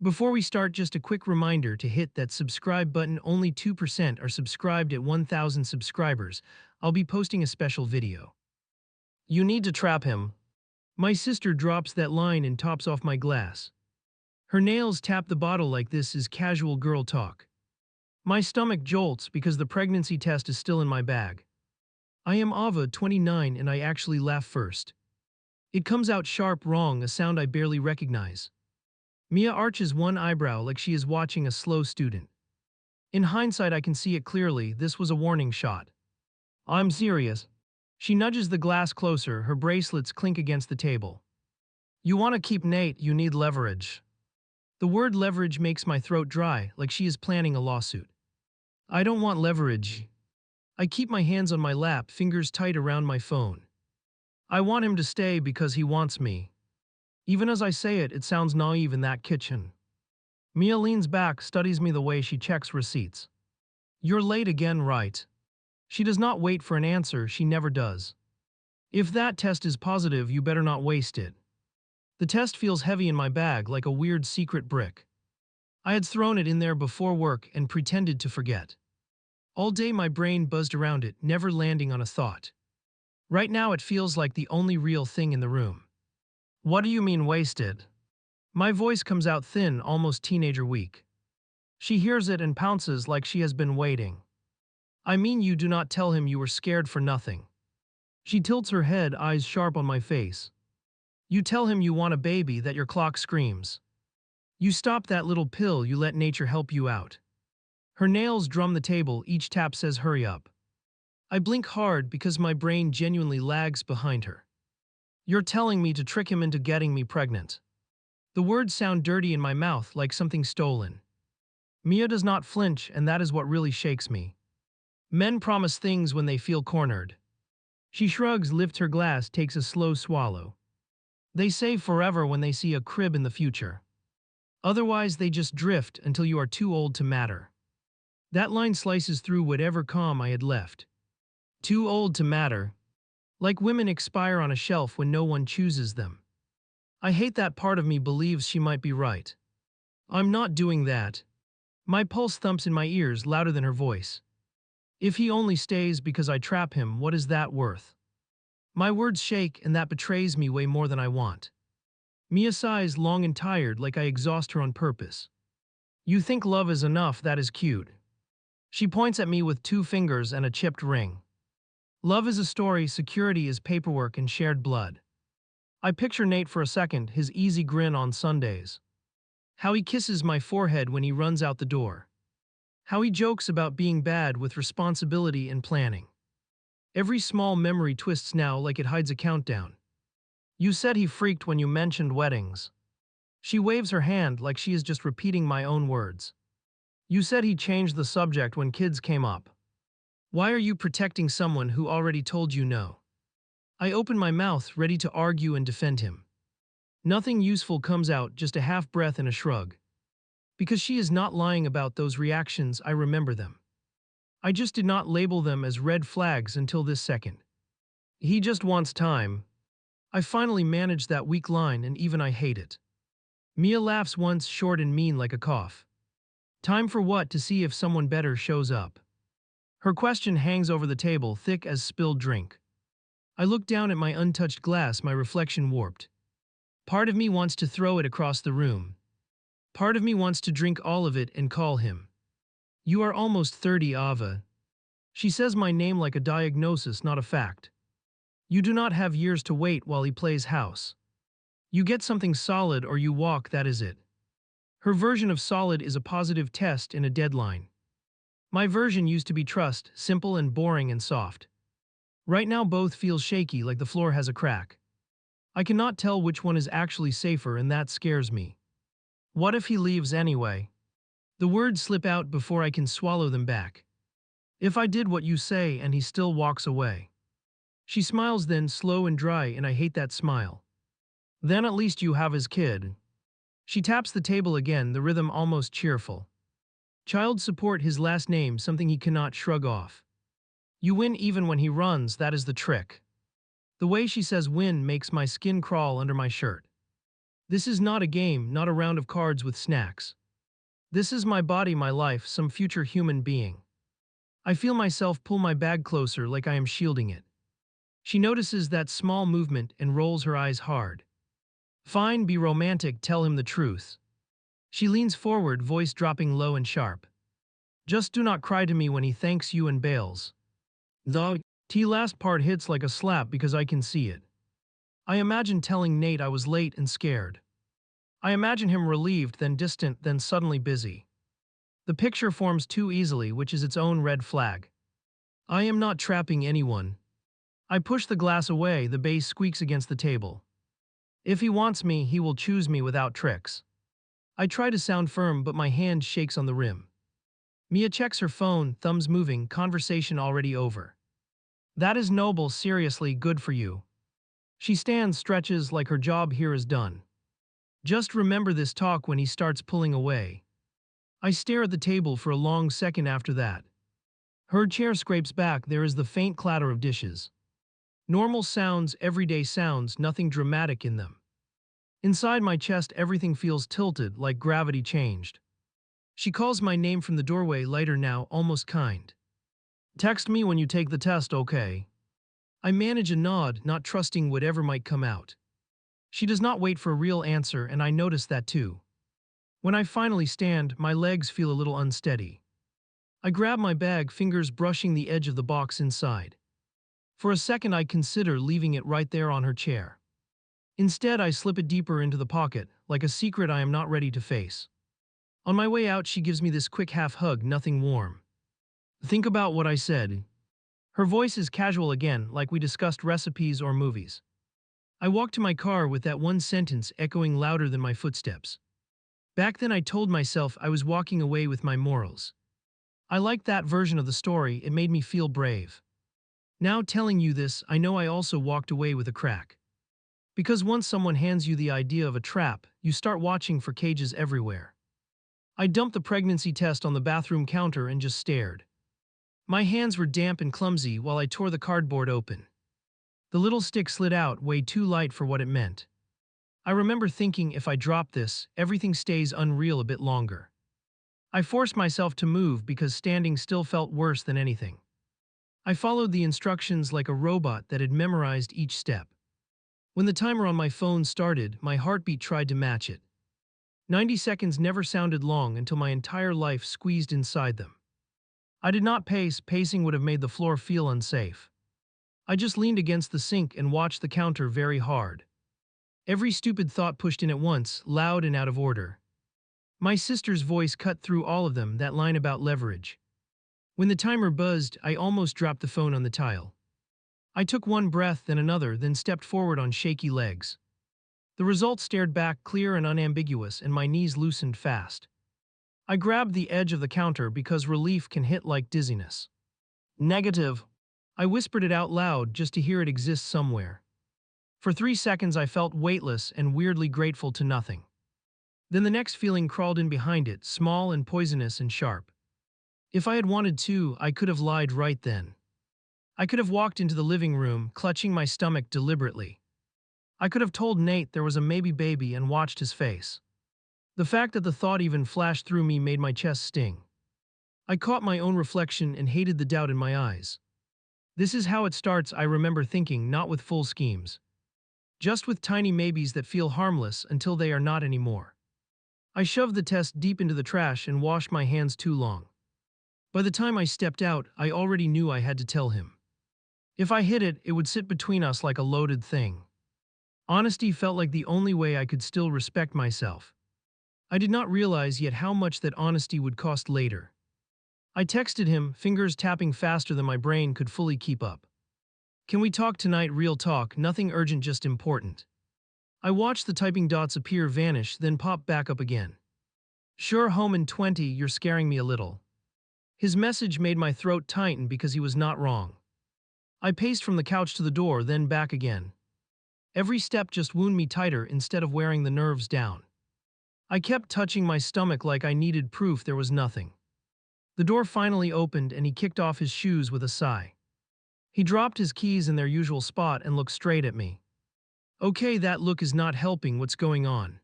Before we start, just a quick reminder to hit that subscribe button. Only 2% are subscribed at 1,000 subscribers. I'll be posting a special video. You need to trap him. My sister drops that line and tops off my glass. Her nails tap the bottle like this is casual girl talk. My stomach jolts because the pregnancy test is still in my bag. I am Ava, 29, and I actually laugh first. It comes out sharp wrong, a sound I barely recognize. Mia arches one eyebrow like she is watching a slow student. In hindsight, I can see it clearly. This was a warning shot. I'm serious. She nudges the glass closer, her bracelets clink against the table. You want to keep Nate, you need leverage. The word leverage makes my throat dry, like she is planning a lawsuit. I don't want leverage. I keep my hands on my lap, fingers tight around my phone. I want him to stay because he wants me. Even as I say it, it sounds naive in that kitchen. Mia leans back, studies me the way she checks receipts. You're late again, right? She does not wait for an answer, she never does. If that test is positive, you better not waste it. The test feels heavy in my bag, like a weird secret brick. I had thrown it in there before work and pretended to forget. All day my brain buzzed around it, never landing on a thought. Right now it feels like the only real thing in the room. What do you mean wasted? My voice comes out thin, almost teenager weak. She hears it and pounces like she has been waiting. I mean, you do not tell him you were scared for nothing. She tilts her head, eyes sharp on my face. You tell him you want a baby, that your clock screams. You stop that little pill, you let nature help you out. Her nails drum the table, each tap says hurry up. I blink hard because my brain genuinely lags behind her. You're telling me to trick him into getting me pregnant. The words sound dirty in my mouth, like something stolen. Mia does not flinch, and that is what really shakes me. Men promise things when they feel cornered. She shrugs, lifts her glass, takes a slow swallow. They say forever when they see a crib in the future. Otherwise, they just drift until you are too old to matter. That line slices through whatever calm I had left. Too old to matter. Like women expire on a shelf when no one chooses them. I hate that part of me believes she might be right. I'm not doing that. My pulse thumps in my ears louder than her voice. If he only stays because I trap him, what is that worth? My words shake, and that betrays me way more than I want. Mia sighs, long and tired, like I exhaust her on purpose. You think love is enough, that is cute. She points at me with 2 fingers and a chipped ring. Love is a story, security is paperwork and shared blood. I picture Nate for a second, his easy grin on Sundays. How he kisses my forehead when he runs out the door. How he jokes about being bad with responsibility and planning. Every small memory twists now like it hides a countdown. You said he freaked when you mentioned weddings. She waves her hand like she is just repeating my own words. You said he changed the subject when kids came up. Why are you protecting someone who already told you no? I open my mouth, ready to argue and defend him. Nothing useful comes out, just a half breath and a shrug. Because she is not lying about those reactions, I remember them. I just did not label them as red flags until this second. He just wants time. I finally managed that weak line, and even I hate it. Mia laughs once, short and mean like a cough. Time for what? To see if someone better shows up. Her question hangs over the table, thick as spilled drink. I look down at my untouched glass, my reflection warped. Part of me wants to throw it across the room. Part of me wants to drink all of it and call him. You are almost 30, Ava. She says my name like a diagnosis, not a fact. You do not have years to wait while he plays house. You get something solid or you walk, that is it. Her version of solid is a positive test and a deadline. My version used to be trust, simple and boring and soft. Right now both feel shaky, like the floor has a crack. I cannot tell which one is actually safer, and that scares me. What if he leaves anyway? The words slip out before I can swallow them back. If I did what you say and he still walks away. She smiles then, slow and dry, and I hate that smile. Then at least you have his kid. She taps the table again, the rhythm almost cheerful. Child support, his last name, something he cannot shrug off. You win even when he runs, that is the trick. The way she says win makes my skin crawl under my shirt. This is not a game, not a round of cards with snacks. This is my body, my life, some future human being. I feel myself pull my bag closer like I am shielding it. She notices that small movement and rolls her eyes hard. Fine, be romantic, tell him the truth. She leans forward, voice dropping low and sharp. Just do not cry to me when he thanks you and bails. The last part hits like a slap because I can see it. I imagine telling Nate I was late and scared. I imagine him relieved, then distant, then suddenly busy. The picture forms too easily, which is its own red flag. I am not trapping anyone. I push the glass away, the base squeaks against the table. If he wants me, he will choose me without tricks. I try to sound firm, but my hand shakes on the rim. Mia checks her phone, thumbs moving, conversation already over. That is noble, seriously, good for you. She stands, stretches like her job here is done. Just remember this talk when he starts pulling away. I stare at the table for a long second after that. Her chair scrapes back, there is the faint clatter of dishes. Normal sounds, everyday sounds, nothing dramatic in them. Inside my chest, everything feels tilted, like gravity changed. She calls my name from the doorway, lighter now, almost kind. Text me when you take the test, okay? I manage a nod, not trusting whatever might come out. She does not wait for a real answer, and I notice that too. When I finally stand, my legs feel a little unsteady. I grab my bag, fingers brushing the edge of the box inside. For a second I consider leaving it right there on her chair. Instead, I slip it deeper into the pocket, like a secret I am not ready to face. On my way out, she gives me this quick half hug, nothing warm. Think about what I said. Her voice is casual again, like we discussed recipes or movies. I walk to my car with that one sentence echoing louder than my footsteps. Back then I told myself I was walking away with my morals. I liked that version of the story, it made me feel brave. Now telling you this, I know I also walked away with a crack. Because once someone hands you the idea of a trap, you start watching for cages everywhere. I dumped the pregnancy test on the bathroom counter and just stared. My hands were damp and clumsy while I tore the cardboard open. The little stick slid out, way too light for what it meant. I remember thinking if I drop this, everything stays unreal a bit longer. I forced myself to move because standing still felt worse than anything. I followed the instructions like a robot that had memorized each step. When the timer on my phone started, my heartbeat tried to match it. 90 seconds never sounded long until my entire life squeezed inside them. I did not pace, pacing would have made the floor feel unsafe. I just leaned against the sink and watched the counter very hard. Every stupid thought pushed in at once, loud and out of order. My sister's voice cut through all of them, that line about leverage. When the timer buzzed, I almost dropped the phone on the tile. I took one breath, then another, then stepped forward on shaky legs. The result stared back, clear and unambiguous, and my knees loosened fast. I grabbed the edge of the counter because relief can hit like dizziness. Negative. I whispered it out loud just to hear it exist somewhere. For 3 seconds I felt weightless and weirdly grateful to nothing. Then the next feeling crawled in behind it, small and poisonous and sharp. If I had wanted to, I could have lied right then. I could have walked into the living room, clutching my stomach deliberately. I could have told Nate there was a maybe baby and watched his face. The fact that the thought even flashed through me made my chest sting. I caught my own reflection and hated the doubt in my eyes. This is how it starts, I remember thinking, not with full schemes. Just with tiny maybes that feel harmless until they are not anymore. I shoved the test deep into the trash and washed my hands too long. By the time I stepped out, I already knew I had to tell him. If I hid it, it would sit between us like a loaded thing. Honesty felt like the only way I could still respect myself. I did not realize yet how much that honesty would cost later. I texted him, fingers tapping faster than my brain could fully keep up. Can we talk tonight? Real talk, nothing urgent, just important. I watched the typing dots appear, vanish, then pop back up again. Sure, home in 20, you're scaring me a little. His message made my throat tighten because he was not wrong. I paced from the couch to the door, then back again. Every step just wound me tighter instead of wearing the nerves down. I kept touching my stomach like I needed proof there was nothing. The door finally opened and he kicked off his shoes with a sigh. He dropped his keys in their usual spot and looked straight at me. Okay, that look is not helping. What's going on?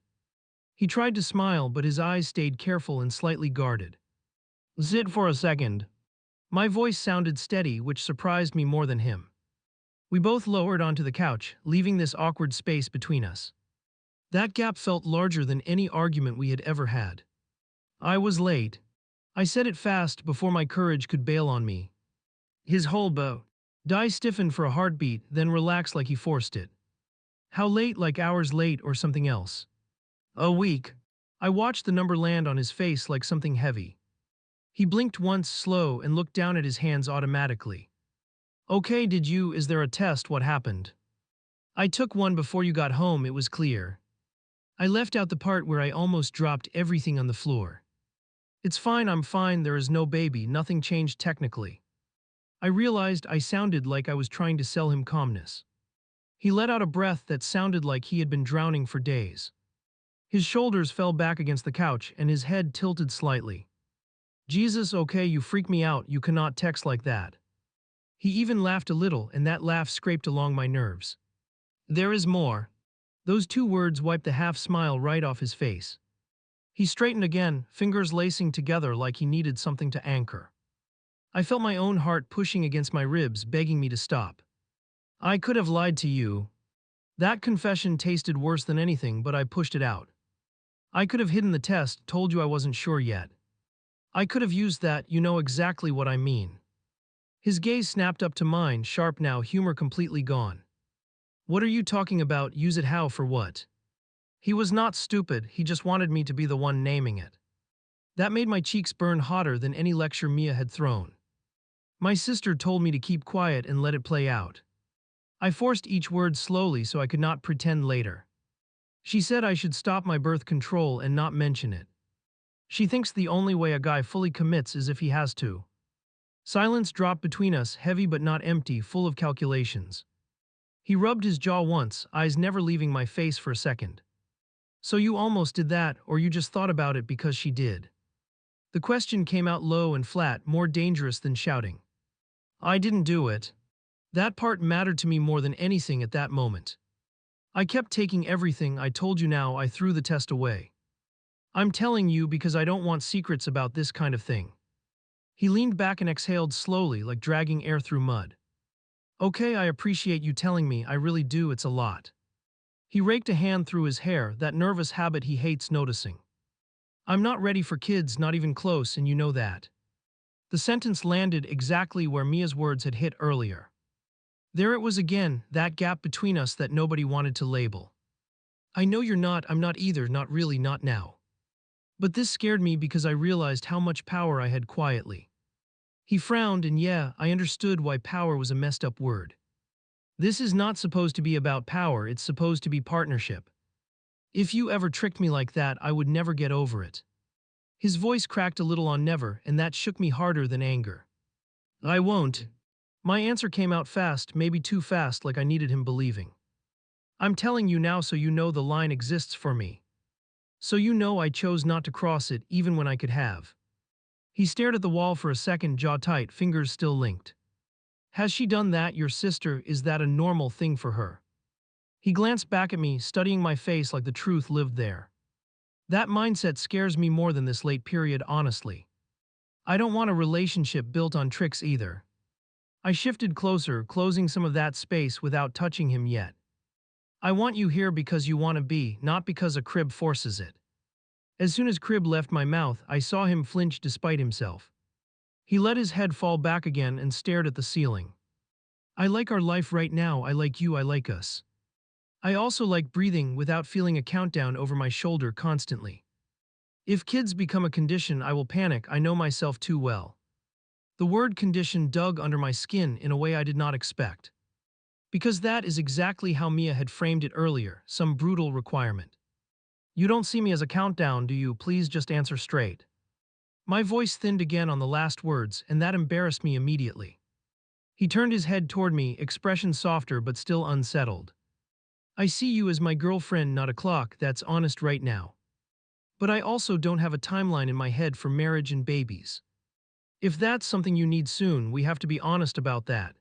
He tried to smile, but his eyes stayed careful and slightly guarded. Sit for a second. My voice sounded steady, which surprised me more than him. We both lowered onto the couch, leaving this awkward space between us. That gap felt larger than any argument we had ever had. I was late. I said it fast before my courage could bail on me. His whole body stiffened for a heartbeat, then relaxed like he forced it. How late, like hours late or something else? A week. I watched the number land on his face like something heavy. He blinked once, slow, and looked down at his hands automatically. Okay, is there a test? What happened? I took one before you got home, it was clear. I left out the part where I almost dropped everything on the floor. It's fine, I'm fine, there is no baby, nothing changed technically. I realized I sounded like I was trying to sell him calmness. He let out a breath that sounded like he had been drowning for days. His shoulders fell back against the couch and his head tilted slightly. Jesus, okay, you freak me out, you cannot text like that. He even laughed a little, and that laugh scraped along my nerves. There is more. Those two words wiped the half-smile right off his face. He straightened again, fingers lacing together like he needed something to anchor. I felt my own heart pushing against my ribs, begging me to stop. I could have lied to you. That confession tasted worse than anything, but I pushed it out. I could have hidden the test, told you I wasn't sure yet. I could have used that, you know exactly what I mean. His gaze snapped up to mine, sharp now, humor completely gone. What are you talking about? Use it how, for what? He was not stupid, he just wanted me to be the one naming it. That made my cheeks burn hotter than any lecture Mia had thrown. My sister told me to keep quiet and let it play out. I forced each word slowly so I could not pretend later. She said I should stop my birth control and not mention it. She thinks the only way a guy fully commits is if he has to. Silence dropped between us, heavy but not empty, full of calculations. He rubbed his jaw once, eyes never leaving my face for a second. So you almost did that, or you just thought about it because she did? The question came out low and flat, more dangerous than shouting. I didn't do it. That part mattered to me more than anything at that moment. I kept taking everything I told you. Now I threw the test away. I'm telling you because I don't want secrets about this kind of thing. He leaned back and exhaled slowly, like dragging air through mud. Okay, I appreciate you telling me, I really do, it's a lot. He raked a hand through his hair, that nervous habit he hates noticing. I'm not ready for kids, not even close, and you know that. The sentence landed exactly where Mia's words had hit earlier. There it was again, that gap between us that nobody wanted to label. I know you're not, I'm not either, not really, not now. But this scared me because I realized how much power I had quietly. He frowned, and yeah, I understood why power was a messed up word. This is not supposed to be about power, it's supposed to be partnership. If you ever tricked me like that, I would never get over it. His voice cracked a little on never, and that shook me harder than anger. I won't. My answer came out fast, maybe too fast, like I needed him believing. I'm telling you now so you know the line exists for me. So you know I chose not to cross it even when I could have. He stared at the wall for a second, jaw tight, fingers still linked. Has she done that, your sister? Is that a normal thing for her? He glanced back at me, studying my face like the truth lived there. That mindset scares me more than this late period, honestly. I don't want a relationship built on tricks either. I shifted closer, closing some of that space without touching him yet. I want you here because you want to be, not because a crib forces it. As soon as crib left my mouth, I saw him flinch despite himself. He let his head fall back again and stared at the ceiling. I like our life right now, I like you, I like us. I also like breathing without feeling a countdown over my shoulder constantly. If kids become a condition, I will panic, I know myself too well. The word condition dug under my skin in a way I did not expect. Because that is exactly how Mia had framed it earlier, some brutal requirement. You don't see me as a countdown, do you? Please just answer straight. My voice thinned again on the last words, and that embarrassed me immediately. He turned his head toward me, expression softer but still unsettled. I see you as my girlfriend, not a clock, that's honest right now. But I also don't have a timeline in my head for marriage and babies. If that's something you need soon, we have to be honest about that.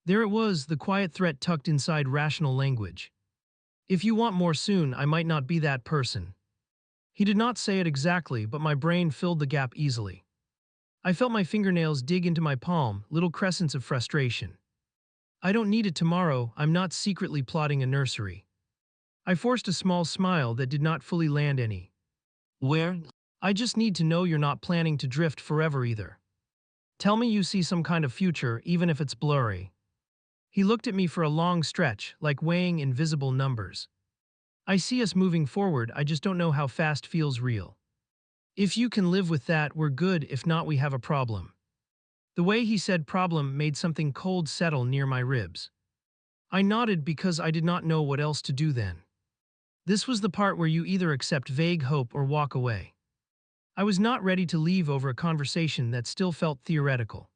There it was, the quiet threat tucked inside rational language. If you want more soon, I might not be that person. He did not say it exactly, but my brain filled the gap easily. I felt my fingernails dig into my palm, little crescents of frustration. I don't need it tomorrow, I'm not secretly plotting a nursery. I forced a small smile that did not fully land any. Where? I just need to know you're not planning to drift forever either. Tell me you see some kind of future, even if it's blurry. He looked at me for a long stretch, like weighing invisible numbers. I see us moving forward, I just don't know how fast feels real. If you can live with that, we're good, if not, we have a problem. The way he said problem made something cold settle near my ribs. I nodded because I did not know what else to do then. This was the part where you either accept vague hope or walk away. I was not ready to leave over a conversation that still felt theoretical.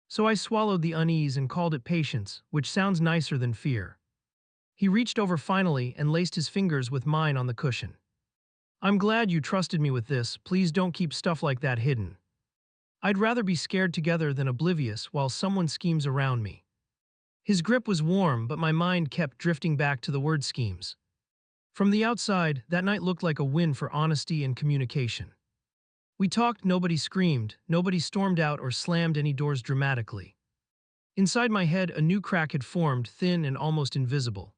So I swallowed the unease and called it patience, which sounds nicer than fear. He reached over finally and laced his fingers with mine on the cushion. I'm glad you trusted me with this, please don't keep stuff like that hidden. I'd rather be scared together than oblivious while someone schemes around me. His grip was warm, but my mind kept drifting back to the word schemes. From the outside, that night looked like a win for honesty and communication. We talked, nobody screamed, nobody stormed out or slammed any doors dramatically. Inside my head, a new crack had formed, thin and almost invisible.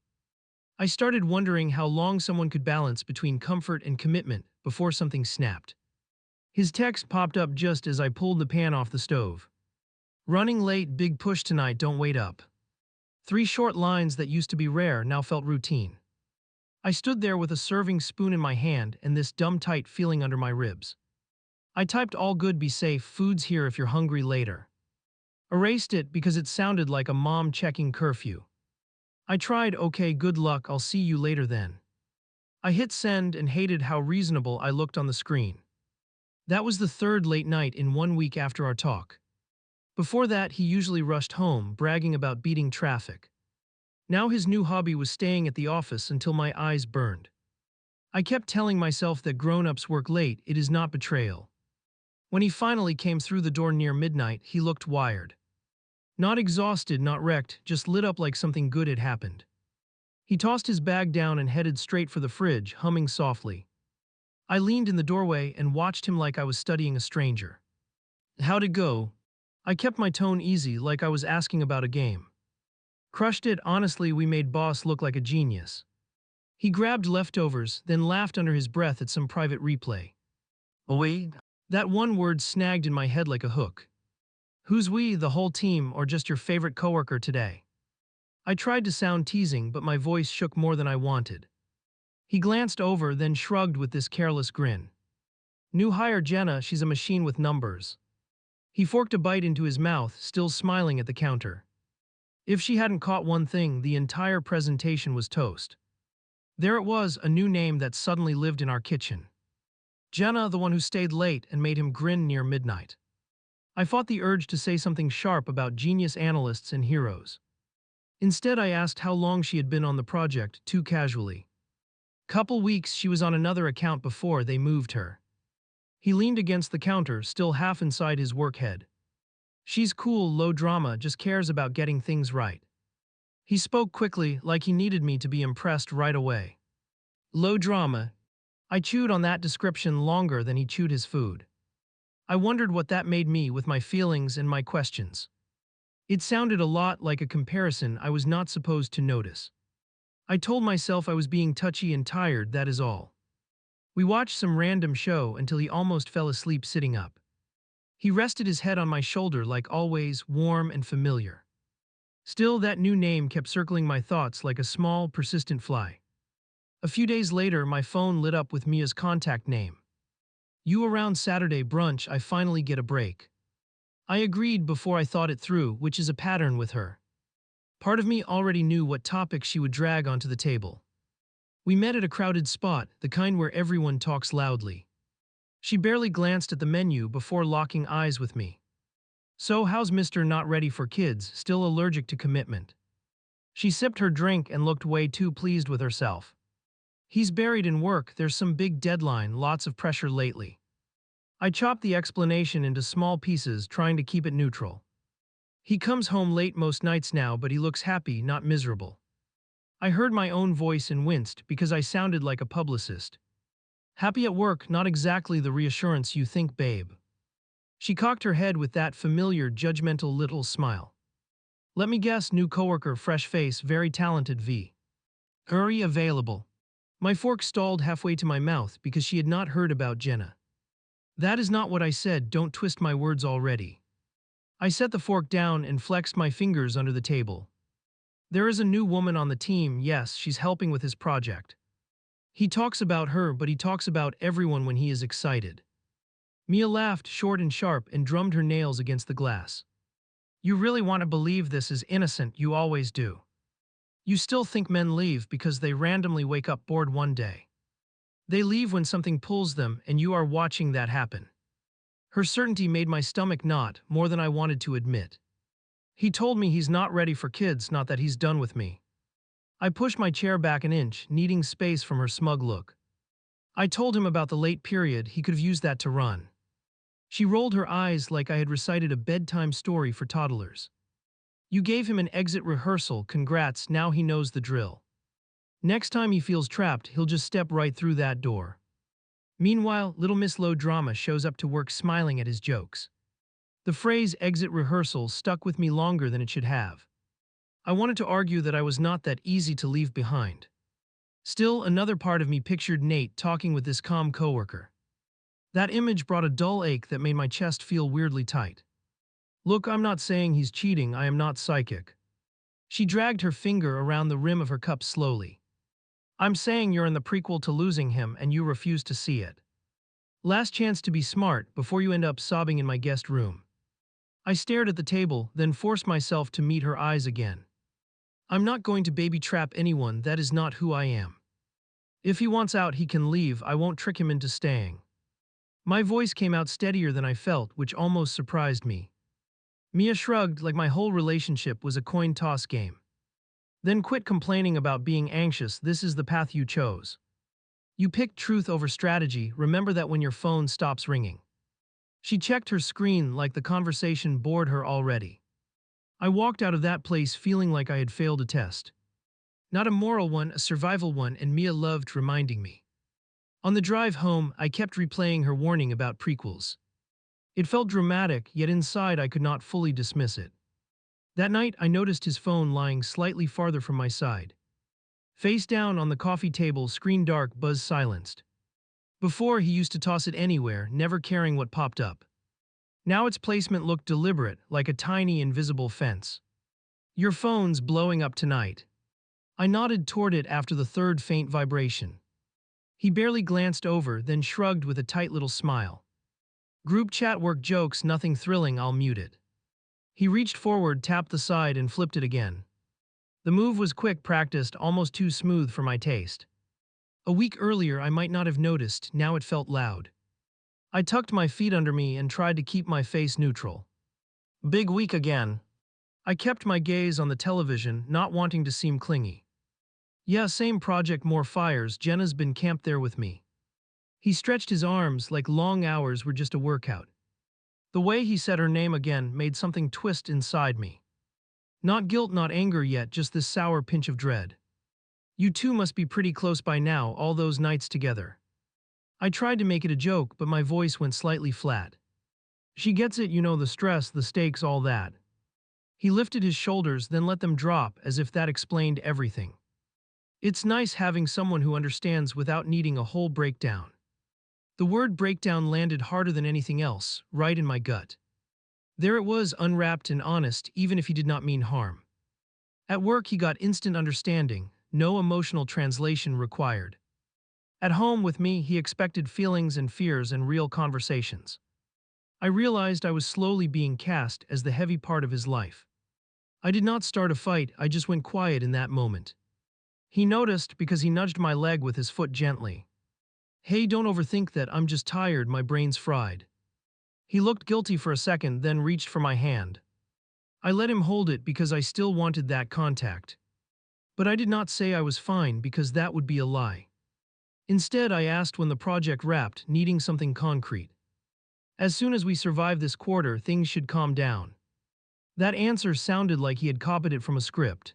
I started wondering how long someone could balance between comfort and commitment before something snapped. His text popped up just as I pulled the pan off the stove. Running late, big push tonight, don't wait up. 3 short lines that used to be rare now felt routine. I stood there with a serving spoon in my hand and this dumb tight feeling under my ribs. I typed all good, be safe, food's here if you're hungry later. Erased it because it sounded like a mom checking curfew. I tried okay, good luck, I'll see you later then. I hit send and hated how reasonable I looked on the screen. That was the 3rd late night in 1 week after our talk. Before that, he usually rushed home, bragging about beating traffic. Now his new hobby was staying at the office until my eyes burned. I kept telling myself that grown-ups work late, it is not betrayal. When he finally came through the door near midnight, he looked wired. Not exhausted, not wrecked, just lit up like something good had happened. He tossed his bag down and headed straight for the fridge, humming softly. I leaned in the doorway and watched him like I was studying a stranger. How'd it go? I kept my tone easy, like I was asking about a game. Crushed it, honestly, we made boss look like a genius. He grabbed leftovers, then laughed under his breath at some private replay. We? That one word snagged in my head like a hook. Who's we, the whole team, or just your favorite coworker today? I tried to sound teasing, but my voice shook more than I wanted. He glanced over, then shrugged with this careless grin. New hire Jenna, she's a machine with numbers. He forked a bite into his mouth, still smiling at the counter. If she hadn't caught one thing, the entire presentation was toast. There it was, a new name that suddenly lived in our kitchen. Jenna, the one who stayed late and made him grin near midnight. I fought the urge to say something sharp about genius analysts and heroes. Instead, I asked how long she had been on the project, too casually. Couple weeks, she was on another account before they moved her. He leaned against the counter, still half inside his work head. She's cool, low drama, just cares about getting things right. He spoke quickly, like he needed me to be impressed right away. Low drama. I chewed on that description longer than he chewed his food. I wondered what that made me with my feelings and my questions. It sounded a lot like a comparison I was not supposed to notice. I told myself I was being touchy and tired, that is all. We watched some random show until he almost fell asleep sitting up. He rested his head on my shoulder like always, warm and familiar. Still, that new name kept circling my thoughts like a small, persistent fly. A few days later, my phone lit up with Mia's contact name. You around Saturday brunch, I finally get a break. I agreed before I thought it through, which is a pattern with her. Part of me already knew what topic she would drag onto the table. We met at a crowded spot, the kind where everyone talks loudly. She barely glanced at the menu before locking eyes with me. So how's Mr. Not Ready for Kids, still allergic to commitment? She sipped her drink and looked way too pleased with herself. He's buried in work, there's some big deadline, lots of pressure lately. I chopped the explanation into small pieces, trying to keep it neutral. He comes home late most nights now, but he looks happy, not miserable. I heard my own voice and winced because I sounded like a publicist. Happy at work, not exactly the reassurance you think, babe. She cocked her head with that familiar, judgmental little smile. Let me guess, new coworker, fresh face, very talented V. Hurry available. My fork stalled halfway to my mouth because she had not heard about Jenna. That is not what I said, don't twist my words already. I set the fork down and flexed my fingers under the table. There is a new woman on the team, yes, she's helping with his project. He talks about her, but he talks about everyone when he is excited. Mia laughed, short and sharp, and drummed her nails against the glass. You really want to believe this is innocent, you always do. You still think men leave because they randomly wake up bored one day. They leave when something pulls them, and you are watching that happen. Her certainty made my stomach knot more than I wanted to admit. He told me he's not ready for kids, not that he's done with me. I pushed my chair back an inch, needing space from her smug look. I told him about the late period, he could have used that to run. She rolled her eyes like I had recited a bedtime story for toddlers. You gave him an exit rehearsal, congrats, now he knows the drill. Next time he feels trapped, he'll just step right through that door. Meanwhile, little Miss Low Drama shows up to work smiling at his jokes. The phrase exit rehearsal stuck with me longer than it should have. I wanted to argue that I was not that easy to leave behind. Still, another part of me pictured Nate talking with this calm coworker. That image brought a dull ache that made my chest feel weirdly tight. Look, I'm not saying he's cheating, I am not psychic. She dragged her finger around the rim of her cup slowly. I'm saying you're in the prequel to losing him and you refuse to see it. Last chance to be smart before you end up sobbing in my guest room. I stared at the table, then forced myself to meet her eyes again. I'm not going to baby trap anyone, that is not who I am. If he wants out, he can leave, I won't trick him into staying. My voice came out steadier than I felt, which almost surprised me. Mia shrugged like my whole relationship was a coin toss game. Then quit complaining about being anxious, this is the path you chose. You picked truth over strategy, remember that when your phone stops ringing. She checked her screen like the conversation bored her already. I walked out of that place feeling like I had failed a test. Not a moral one, a survival one, and Mia loved reminding me. On the drive home, I kept replaying her warning about prequels. It felt dramatic, yet inside I could not fully dismiss it. That night, I noticed his phone lying slightly farther from my side. Face down on the coffee table, screen dark, buzz silenced. Before, he used to toss it anywhere, never caring what popped up. Now its placement looked deliberate, like a tiny invisible fence. Your phone's blowing up tonight. I nodded toward it after the third faint vibration. He barely glanced over, then shrugged with a tight little smile. Group chat work jokes, nothing thrilling, I'll mute it. He reached forward, tapped the side, and flipped it again. The move was quick, practiced, almost too smooth for my taste. A week earlier I might not have noticed, now it felt loud. I tucked my feet under me and tried to keep my face neutral. Big week again. I kept my gaze on the television, not wanting to seem clingy. Yeah, same project, more fires, Jenna's been camped there with me. He stretched his arms like long hours were just a workout. The way he said her name again made something twist inside me. Not guilt, not anger yet, just this sour pinch of dread. You two must be pretty close by now, all those nights together. I tried to make it a joke, but my voice went slightly flat. She gets it, you know, the stress, the stakes, all that. He lifted his shoulders, then let them drop, as if that explained everything. It's nice having someone who understands without needing a whole breakdown. The word breakdown landed harder than anything else, right in my gut. There it was, unwrapped and honest, even if he did not mean harm. At work he got instant understanding, no emotional translation required. At home with me he expected feelings and fears and real conversations. I realized I was slowly being cast as the heavy part of his life. I did not start a fight, I just went quiet in that moment. He noticed because he nudged my leg with his foot gently. Hey, don't overthink that, I'm just tired, my brain's fried. He looked guilty for a second, then reached for my hand. I let him hold it because I still wanted that contact. But I did not say I was fine because that would be a lie. Instead, I asked when the project wrapped, needing something concrete. As soon as we survive this quarter, things should calm down. That answer sounded like he had copied it from a script.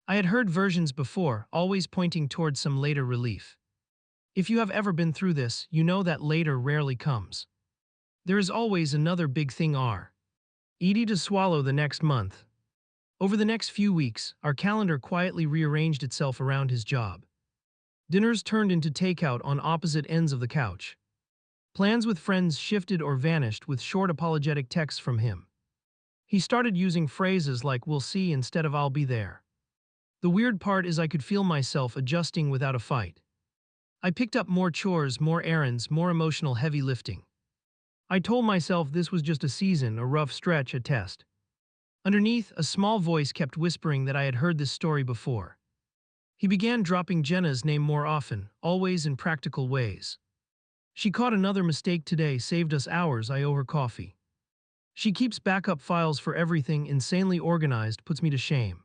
I had heard versions before, always pointing towards some later relief. If you have ever been through this, you know that later rarely comes. There is always another big thing Edie to swallow the next month. Over the next few weeks, our calendar quietly rearranged itself around his job. Dinners turned into takeout on opposite ends of the couch. Plans with friends shifted or vanished with short apologetic texts from him. He started using phrases like "we'll see" instead of "I'll be there." The weird part is I could feel myself adjusting without a fight. I picked up more chores, more errands, more emotional heavy lifting. I told myself this was just a season, a rough stretch, a test. Underneath, a small voice kept whispering that I had heard this story before. He began dropping Jenna's name more often, always in practical ways. "She caught another mistake today, saved us hours, I owe her coffee. She keeps backup files for everything, insanely organized, puts me to shame."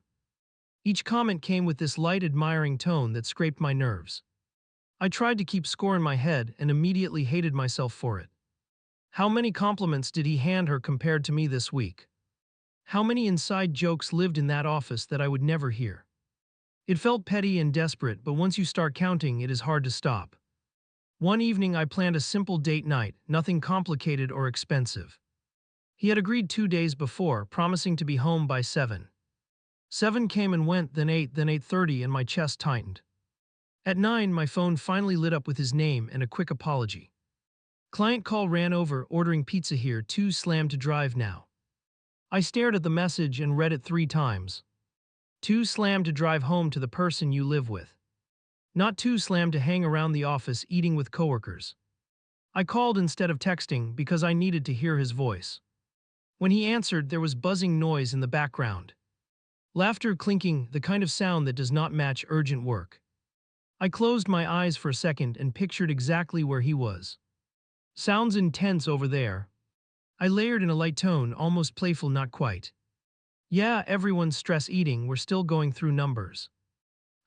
Each comment came with this light, admiring tone that scraped my nerves. I tried to keep score in my head and immediately hated myself for it. How many compliments did he hand her compared to me this week? How many inside jokes lived in that office that I would never hear? It felt petty and desperate, but once you start counting, it is hard to stop. One evening I planned a simple date night, nothing complicated or expensive. He had agreed 2 days before, promising to be home by 7. 7 came and went, then 8, then 8:30, and my chest tightened. At 9, my phone finally lit up with his name and a quick apology. "Client call ran over, ordering pizza here, 2 slammed to drive now." I stared at the message and read it 3 times. 2 slammed to drive home to the person you live with. Not 2 slammed to hang around the office eating with coworkers. I called instead of texting because I needed to hear his voice. When he answered, there was buzzing noise in the background. Laughter, clinking, the kind of sound that does not match urgent work. I closed my eyes for a second and pictured exactly where he was. "Sounds intense over there." I layered in a light tone, almost playful, not quite. "Yeah, everyone's stress eating, we're still going through numbers."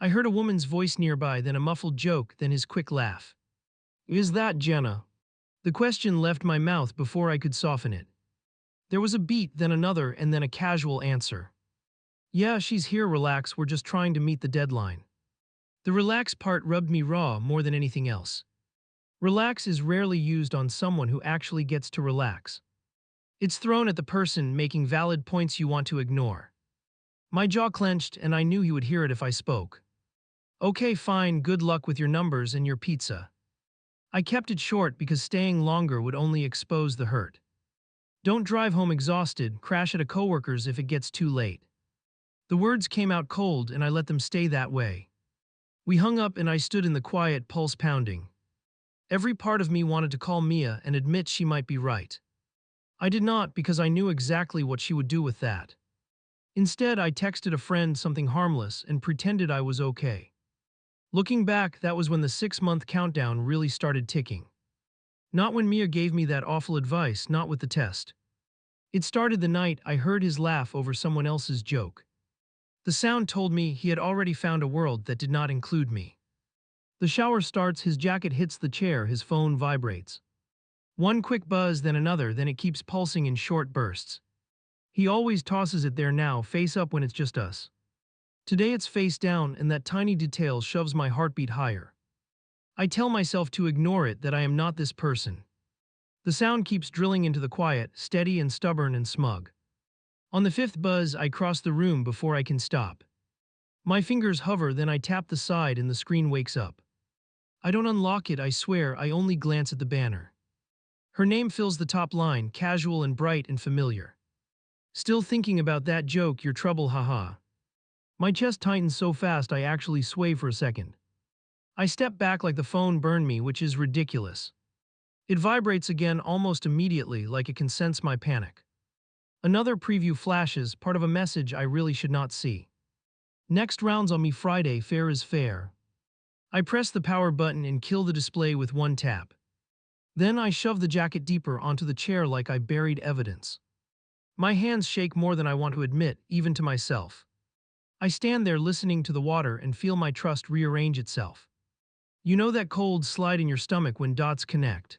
I heard a woman's voice nearby, then a muffled joke, then his quick laugh. "Is that Jenna?" The question left my mouth before I could soften it. There was a beat, then another, and then a casual answer. "Yeah, she's here, relax, we're just trying to meet the deadline." The relax part rubbed me raw more than anything else. Relax is rarely used on someone who actually gets to relax. It's thrown at the person making valid points you want to ignore. My jaw clenched, and I knew he would hear it if I spoke. "Okay, fine, good luck with your numbers and your pizza." I kept it short because staying longer would only expose the hurt. "Don't drive home exhausted, crash at a coworker's if it gets too late." The words came out cold, and I let them stay that way. We hung up, and I stood in the quiet, pulse pounding. Every part of me wanted to call Mia and admit she might be right. I did not, because I knew exactly what she would do with that. Instead, I texted a friend something harmless and pretended I was okay. Looking back, that was when the 6-month countdown really started ticking. Not when Mia gave me that awful advice, not with the test. It started the night I heard his laugh over someone else's joke. The sound told me he had already found a world that did not include me. The shower starts, his jacket hits the chair, his phone vibrates. One quick buzz, then another, then it keeps pulsing in short bursts. He always tosses it there now, face up when it's just us. Today it's face down, and that tiny detail shoves my heartbeat higher. I tell myself to ignore it, that I am not this person. The sound keeps drilling into the quiet, steady and stubborn and smug. On the 5th buzz, I cross the room before I can stop. My fingers hover, then I tap the side and the screen wakes up. I don't unlock it, I swear, I only glance at the banner. Her name fills the top line, casual and bright and familiar. "Still thinking about that joke, your trouble, haha." My chest tightens so fast I actually sway for a second. I step back like the phone burned me, which is ridiculous. It vibrates again almost immediately, like it can sense my panic. Another preview flashes, part of a message I really should not see. "Next round's on me Friday, fair is fair." I press the power button and kill the display with one tap. Then I shove the jacket deeper onto the chair like I buried evidence. My hands shake more than I want to admit, even to myself. I stand there listening to the water and feel my trust rearrange itself. You know that cold slide in your stomach when dots connect?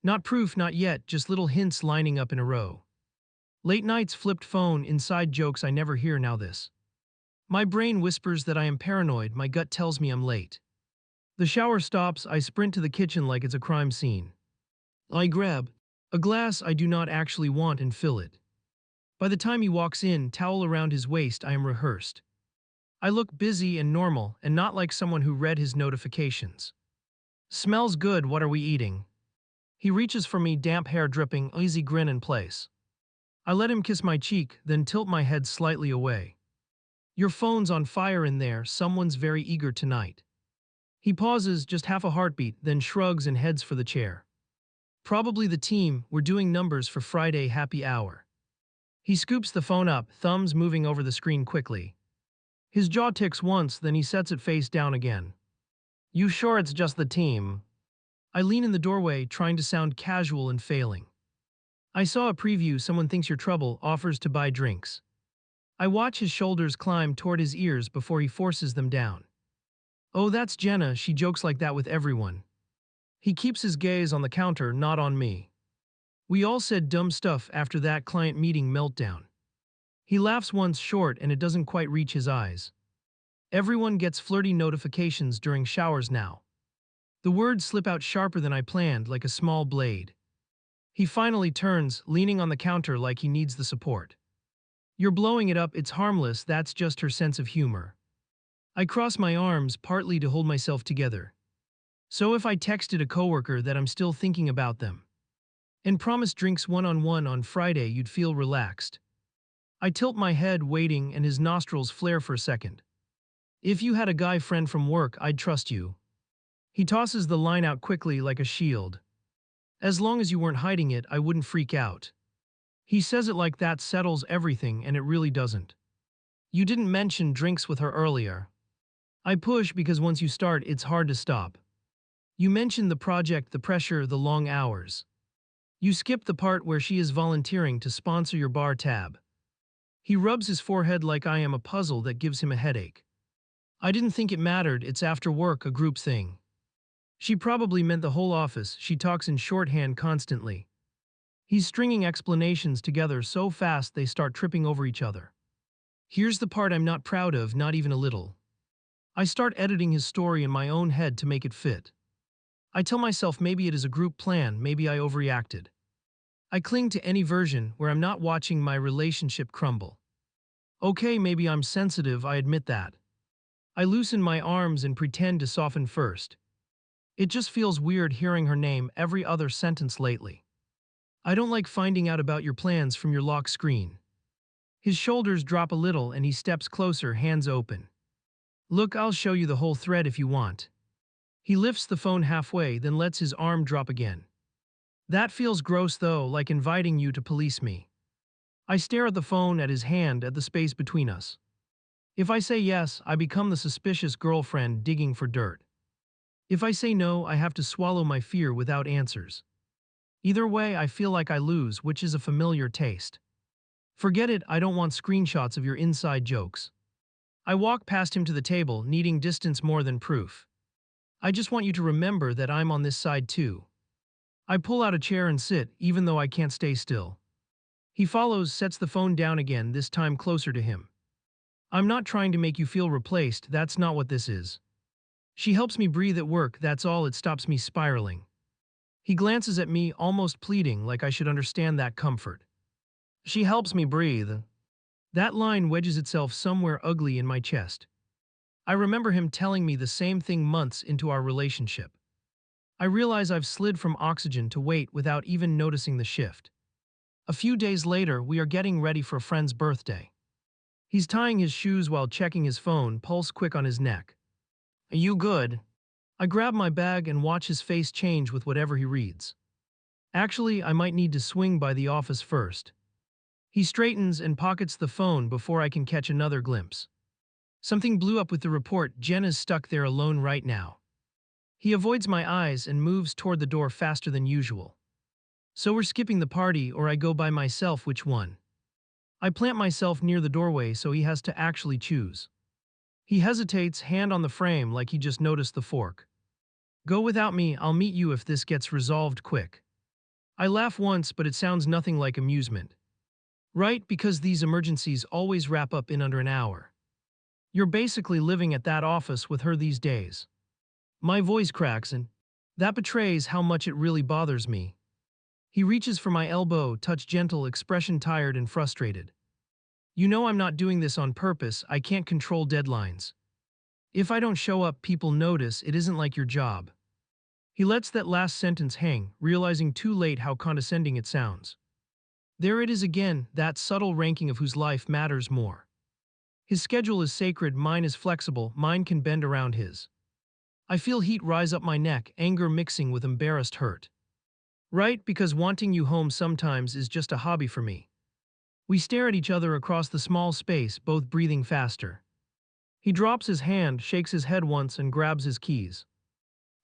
Not proof, not yet, just little hints lining up in a row. Late nights, flipped phone, inside jokes I never hear, now this. My brain whispers that I am paranoid, my gut tells me I'm late. The shower stops, I sprint to the kitchen like it's a crime scene. I grab a glass I do not actually want and fill it. By the time he walks in, towel around his waist, I am rehearsed. I look busy and normal and not like someone who read his notifications. Smells good, what are we eating? He reaches for me, damp hair dripping, easy grin in place. I let him kiss my cheek, then tilt my head slightly away. Your phone's on fire in there, someone's very eager tonight. He pauses, just half a heartbeat, then shrugs and heads for the chair. Probably the team, we're doing numbers for Friday happy hour. He scoops the phone up, thumbs moving over the screen quickly. His jaw ticks once, then he sets it face down again. You sure it's just the team? I lean in the doorway, trying to sound casual and failing. I saw a preview, someone thinks you're trouble, offers to buy drinks. I watch his shoulders climb toward his ears before he forces them down. Oh, that's Jenna, she jokes like that with everyone. He keeps his gaze on the counter, not on me. We all said dumb stuff after that client meeting meltdown. He laughs once short and it doesn't quite reach his eyes. Everyone gets flirty notifications during showers now. The words slip out sharper than I planned, like a small blade. He finally turns, leaning on the counter like he needs the support. You're blowing it up, it's harmless, that's just her sense of humor. I cross my arms, partly to hold myself together. So if I texted a coworker that I'm still thinking about them and promised drinks one-on-one on Friday, you'd feel relaxed. I tilt my head, waiting, and his nostrils flare for a second. If you had a guy friend from work, I'd trust you. He tosses the line out quickly like a shield. As long as you weren't hiding it, I wouldn't freak out. He says it like that settles everything, and it really doesn't. You didn't mention drinks with her earlier. I push because once you start, it's hard to stop. You mentioned the project, the pressure, the long hours. You skipped the part where she is volunteering to sponsor your bar tab. He rubs his forehead like I am a puzzle that gives him a headache. I didn't think it mattered, it's after work, a group thing. She probably meant the whole office, she talks in shorthand constantly. He's stringing explanations together so fast they start tripping over each other. Here's the part I'm not proud of, not even a little. I start editing his story in my own head to make it fit. I tell myself maybe it is a group plan, maybe I overreacted. I cling to any version where I'm not watching my relationship crumble. Okay, maybe I'm sensitive, I admit that. I loosen my arms and pretend to soften first. It just feels weird hearing her name every other sentence lately. I don't like finding out about your plans from your lock screen. His shoulders drop a little and he steps closer, hands open. Look, I'll show you the whole thread if you want. He lifts the phone halfway, then lets his arm drop again. That feels gross though, like inviting you to police me. I stare at the phone, at his hand, at the space between us. If I say yes, I become the suspicious girlfriend digging for dirt. If I say no, I have to swallow my fear without answers. Either way, I feel like I lose, which is a familiar taste. Forget it, I don't want screenshots of your inside jokes. I walk past him to the table, needing distance more than proof. I just want you to remember that I'm on this side too. I pull out a chair and sit, even though I can't stay still. He follows, sets the phone down again, this time closer to him. I'm not trying to make you feel replaced, that's not what this is. She helps me breathe at work, that's all, it stops me spiraling. He glances at me, almost pleading, like I should understand that comfort. She helps me breathe. That line wedges itself somewhere ugly in my chest. I remember him telling me the same thing months into our relationship. I realize I've slid from oxygen to weight without even noticing the shift. A few days later, we are getting ready for a friend's birthday. He's tying his shoes while checking his phone, pulse quick on his neck. Are you good? I grab my bag and watch his face change with whatever he reads. Actually, I might need to swing by the office first. He straightens and pockets the phone before I can catch another glimpse. Something blew up with the report, Jenna's stuck there alone right now. He avoids my eyes and moves toward the door faster than usual. So we're skipping the party, or I go by myself, which one? I plant myself near the doorway so he has to actually choose. He hesitates, hand on the frame like he just noticed the fork. Go without me, I'll meet you if this gets resolved quick. I laugh once, but it sounds nothing like amusement. Right, because these emergencies always wrap up in under an hour. You're basically living at that office with her these days. My voice cracks, and that betrays how much it really bothers me. He reaches for my elbow, touch gentle, expression tired and frustrated. You know I'm not doing this on purpose, I can't control deadlines. If I don't show up, people notice, it isn't like your job. He lets that last sentence hang, realizing too late how condescending it sounds. There it is again, that subtle ranking of whose life matters more. His schedule is sacred, mine is flexible, mine can bend around his. I feel heat rise up my neck, anger mixing with embarrassed hurt. Right, because wanting you home sometimes is just a hobby for me. We stare at each other across the small space, both breathing faster. He drops his hand, shakes his head once, and grabs his keys.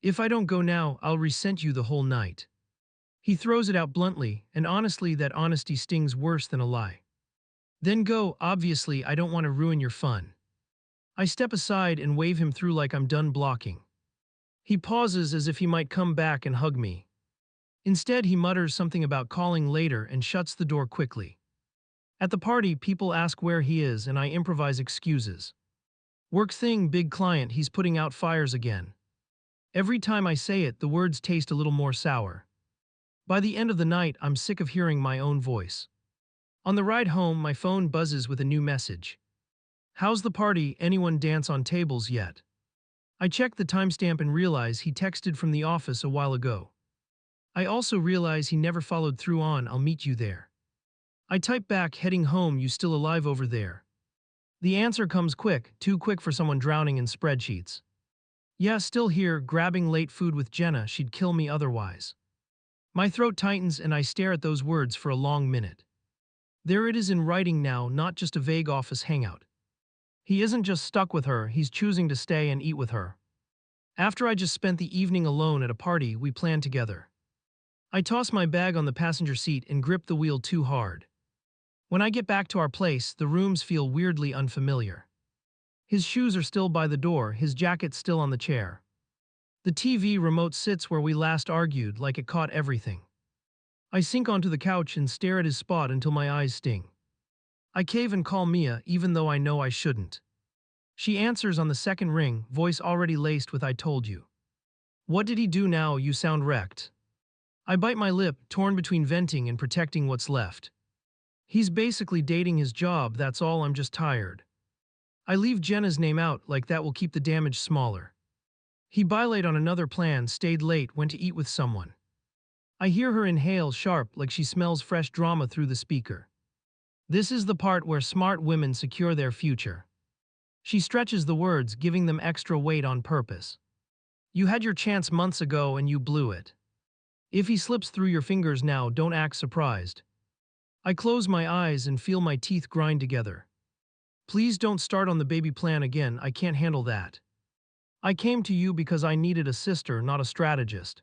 If I don't go now, I'll resent you the whole night. He throws it out bluntly, and honestly, that honesty stings worse than a lie. Then go, obviously, I don't want to ruin your fun. I step aside and wave him through like I'm done blocking. He pauses as if he might come back and hug me. Instead, he mutters something about calling later and shuts the door quickly. At the party, people ask where he is, and I improvise excuses. Work thing, big client, he's putting out fires again. Every time I say it, the words taste a little more sour. By the end of the night, I'm sick of hearing my own voice. On the ride home, my phone buzzes with a new message. How's the party? Anyone dance on tables yet? I check the timestamp and realize he texted from the office a while ago. I also realize he never followed through on I'll meet you there. I type back, heading home, you still alive over there? The answer comes quick, too quick for someone drowning in spreadsheets. Yeah, still here, grabbing late food with Jenna, she'd kill me otherwise. My throat tightens and I stare at those words for a long minute. There it is in writing now, not just a vague office hangout. He isn't just stuck with her, he's choosing to stay and eat with her. After I just spent the evening alone at a party we planned together. I toss my bag on the passenger seat and grip the wheel too hard. When I get back to our place, the rooms feel weirdly unfamiliar. His shoes are still by the door, his jacket still on the chair. The TV remote sits where we last argued, like it caught everything. I sink onto the couch and stare at his spot until my eyes sting. I cave and call Mia, even though I know I shouldn't. She answers on the second ring, voice already laced with "I told you." What did he do now? You sound wrecked. I bite my lip, torn between venting and protecting what's left. He's basically dating his job, that's all, I'm just tired. I leave Jenna's name out, like that will keep the damage smaller. He bailed on another plan, stayed late, went to eat with someone. I hear her inhale sharp, like she smells fresh drama through the speaker. This is the part where smart women secure their future. She stretches the words, giving them extra weight on purpose. You had your chance months ago and you blew it. If he slips through your fingers now, don't act surprised. I close my eyes and feel my teeth grind together. Please don't start on the baby plan again, I can't handle that. I came to you because I needed a sister, not a strategist.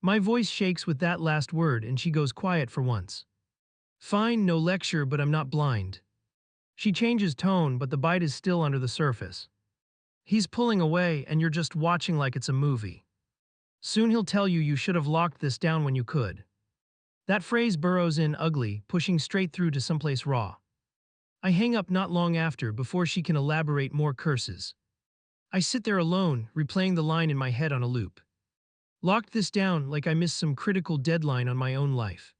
My voice shakes with that last word and she goes quiet for once. Fine, no lecture, but I'm not blind. She changes tone, but the bite is still under the surface. He's pulling away and you're just watching like it's a movie. Soon he'll tell you should have locked this down when you could. That phrase burrows in ugly, pushing straight through to someplace raw. I hang up not long after, before she can elaborate more curses. I sit there alone, replaying the line in my head on a loop. Locked this down like I missed some critical deadline on my own life.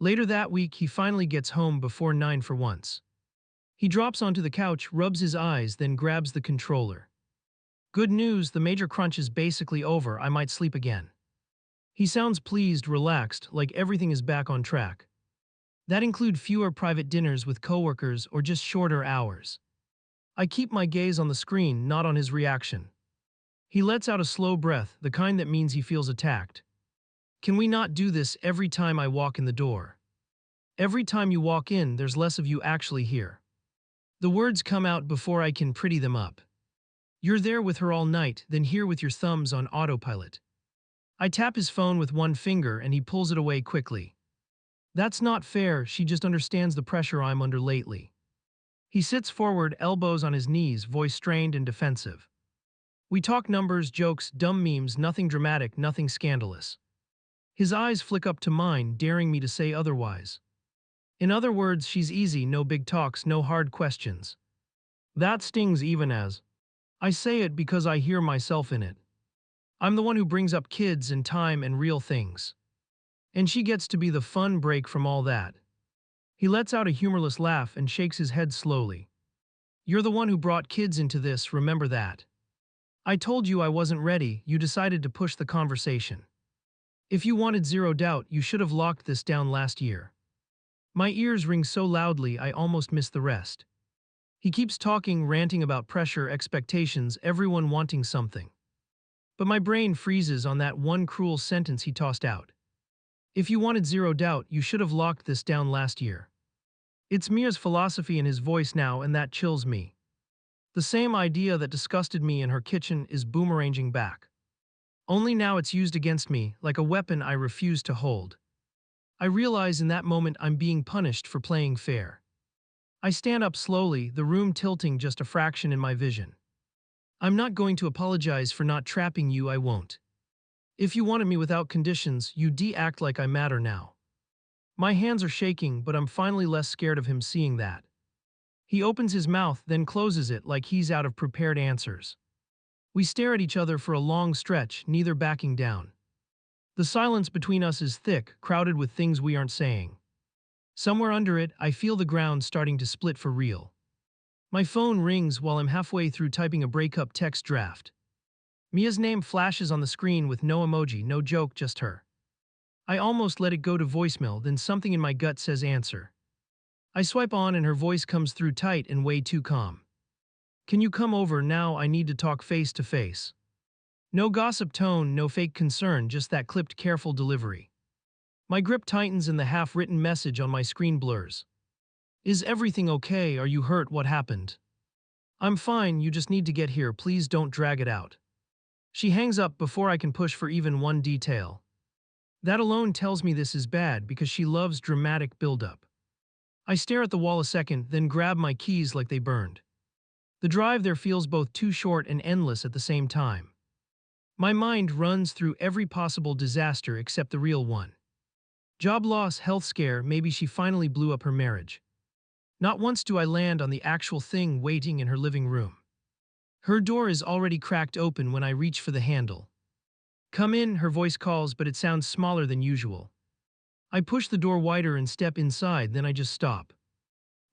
Later that week, he finally gets home before 9 for once. He drops onto the couch, rubs his eyes, then grabs the controller. Good news, the major crunch is basically over, I might sleep again. He sounds pleased, relaxed, like everything is back on track. That include fewer private dinners with coworkers or just shorter hours. I keep my gaze on the screen, not on his reaction. He lets out a slow breath, the kind that means he feels attacked. Can we not do this every time I walk in the door? Every time you walk in, there's less of you actually here. The words come out before I can pretty them up. You're there with her all night, then here with your thumbs on autopilot. I tap his phone with one finger and he pulls it away quickly. That's not fair, she just understands the pressure I'm under lately. He sits forward, elbows on his knees, voice strained and defensive. We talk numbers, jokes, dumb memes, nothing dramatic, nothing scandalous. His eyes flick up to mine, daring me to say otherwise. In other words, she's easy, no big talks, no hard questions. That stings even as I say it because I hear myself in it. I'm the one who brings up kids and time and real things. And she gets to be the fun break from all that. He lets out a humorless laugh and shakes his head slowly. You're the one who brought kids into this, remember that. I told you I wasn't ready, you decided to push the conversation. If you wanted zero doubt, you should have locked this down last year. My ears ring so loudly I almost miss the rest. He keeps talking, ranting about pressure, expectations, everyone wanting something. But my brain freezes on that one cruel sentence he tossed out. If you wanted zero doubt, you should have locked this down last year. It's Mia's philosophy in his voice now, and that chills me. The same idea that disgusted me in her kitchen is boomeranging back. Only now it's used against me, like a weapon I refuse to hold. I realize in that moment I'm being punished for playing fair. I stand up slowly, the room tilting just a fraction in my vision. I'm not going to apologize for not trapping you, I won't. If you wanted me without conditions, you act like I matter now. My hands are shaking, but I'm finally less scared of him seeing that. He opens his mouth, then closes it like he's out of prepared answers. We stare at each other for a long stretch, neither backing down. The silence between us is thick, crowded with things we aren't saying. Somewhere under it, I feel the ground starting to split for real. My phone rings while I'm halfway through typing a breakup text draft. Mia's name flashes on the screen with no emoji, no joke, just her. I almost let it go to voicemail, then something in my gut says answer. I swipe on and her voice comes through tight and way too calm. Can you come over now? I need to talk face to face. No gossip tone, no fake concern, just that clipped, careful delivery. My grip tightens and the half-written message on my screen blurs. Is everything okay? Are you hurt? What happened? I'm fine, you just need to get here, please don't drag it out. She hangs up before I can push for even one detail. That alone tells me this is bad because she loves dramatic buildup. I stare at the wall a second, then grab my keys like they burned. The drive there feels both too short and endless at the same time. My mind runs through every possible disaster except the real one. Job loss, health scare, maybe she finally blew up her marriage. Not once do I land on the actual thing waiting in her living room. Her door is already cracked open when I reach for the handle. Come in, her voice calls, but it sounds smaller than usual. I push the door wider and step inside, then I just stop.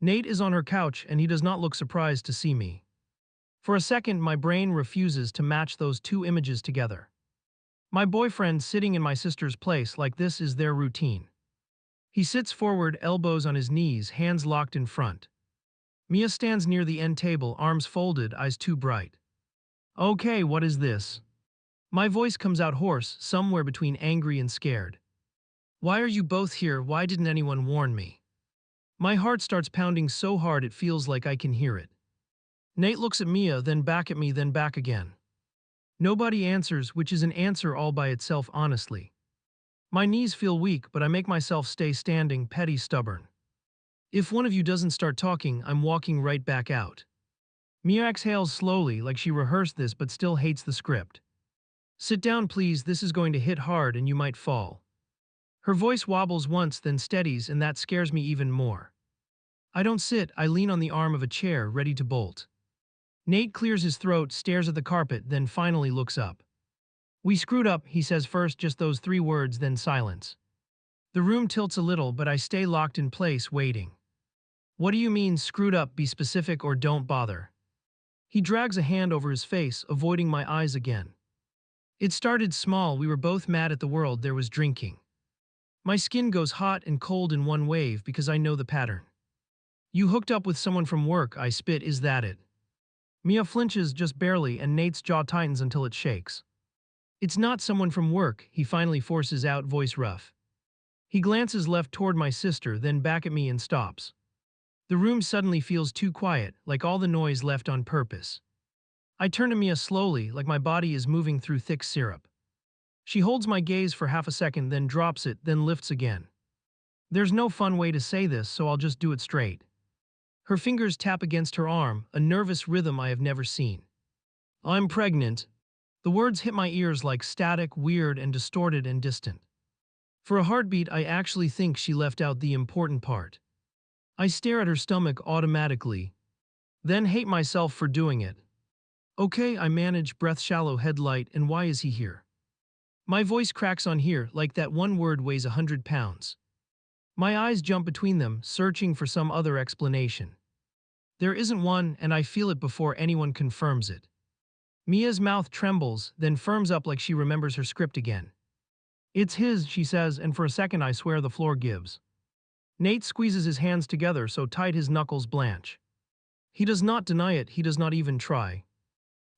Nate is on her couch and he does not look surprised to see me. For a second, my brain refuses to match those two images together. My boyfriend sitting in my sister's place like this is their routine. He sits forward, elbows on his knees, hands locked in front. Mia stands near the end table, arms folded, eyes too bright. Okay, what is this? My voice comes out hoarse, somewhere between angry and scared. Why are you both here? Why didn't anyone warn me? My heart starts pounding so hard it feels like I can hear it. Nate looks at Mia, then back at me, then back again. Nobody answers, which is an answer all by itself, honestly. My knees feel weak, but I make myself stay standing, petty, stubborn. If one of you doesn't start talking, I'm walking right back out. Mia exhales slowly, like she rehearsed this but still hates the script. Sit down, please, this is going to hit hard and you might fall. Her voice wobbles once, then steadies, and that scares me even more. I don't sit, I lean on the arm of a chair, ready to bolt. Nate clears his throat, stares at the carpet, then finally looks up. We screwed up, he says first, just those 3 words, then silence. The room tilts a little, but I stay locked in place, waiting. What do you mean, screwed up? Be specific or don't bother. He drags a hand over his face, avoiding my eyes again. It started small, we were both mad at the world, there was drinking. My skin goes hot and cold in one wave because I know the pattern. You hooked up with someone from work, I spit, is that it? Mia flinches just barely and Nate's jaw tightens until it shakes. It's not someone from work, he finally forces out, voice rough. He glances left toward my sister, then back at me and stops. The room suddenly feels too quiet, like all the noise left on purpose. I turn to Mia slowly, like my body is moving through thick syrup. She holds my gaze for half a second, then drops it, then lifts again. There's no fun way to say this, so I'll just do it straight. Her fingers tap against her arm, a nervous rhythm I have never seen. I'm pregnant. The words hit my ears like static, weird and distorted and distant. For a heartbeat, I actually think she left out the important part. I stare at her stomach automatically, then hate myself for doing it. Okay, I manage, breath shallow, headlight, and why is he here? My voice cracks on here like that one word weighs 100 pounds. My eyes jump between them, searching for some other explanation. There isn't one, and I feel it before anyone confirms it. Mia's mouth trembles, then firms up like she remembers her script again. It's his, she says, and for a second I swear the floor gives. Nate squeezes his hands together so tight his knuckles blanch. He does not deny it, he does not even try.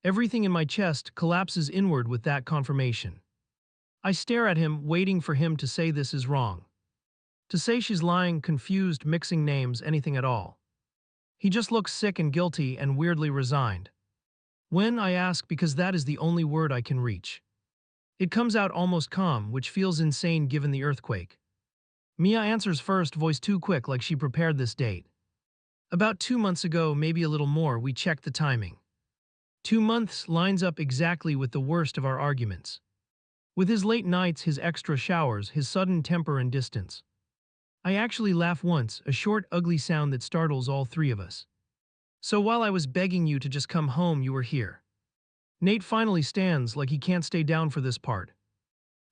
Everything in my chest collapses inward with that confirmation. I stare at him, waiting for him to say this is wrong. To say she's lying, confused, mixing names, anything at all. He just looks sick and guilty and weirdly resigned. When, I ask, because that is the only word I can reach. It comes out almost calm, which feels insane given the earthquake. Mia answers first, voice too quick like she prepared this date. About 2 months ago, maybe a little more, we checked the timing. 2 months lines up exactly with the worst of our arguments. With his late nights, his extra showers, his sudden temper and distance. I actually laugh once, a short, ugly sound that startles all three of us. So while I was begging you to just come home, you were here. Nate finally stands like he can't stay down for this part.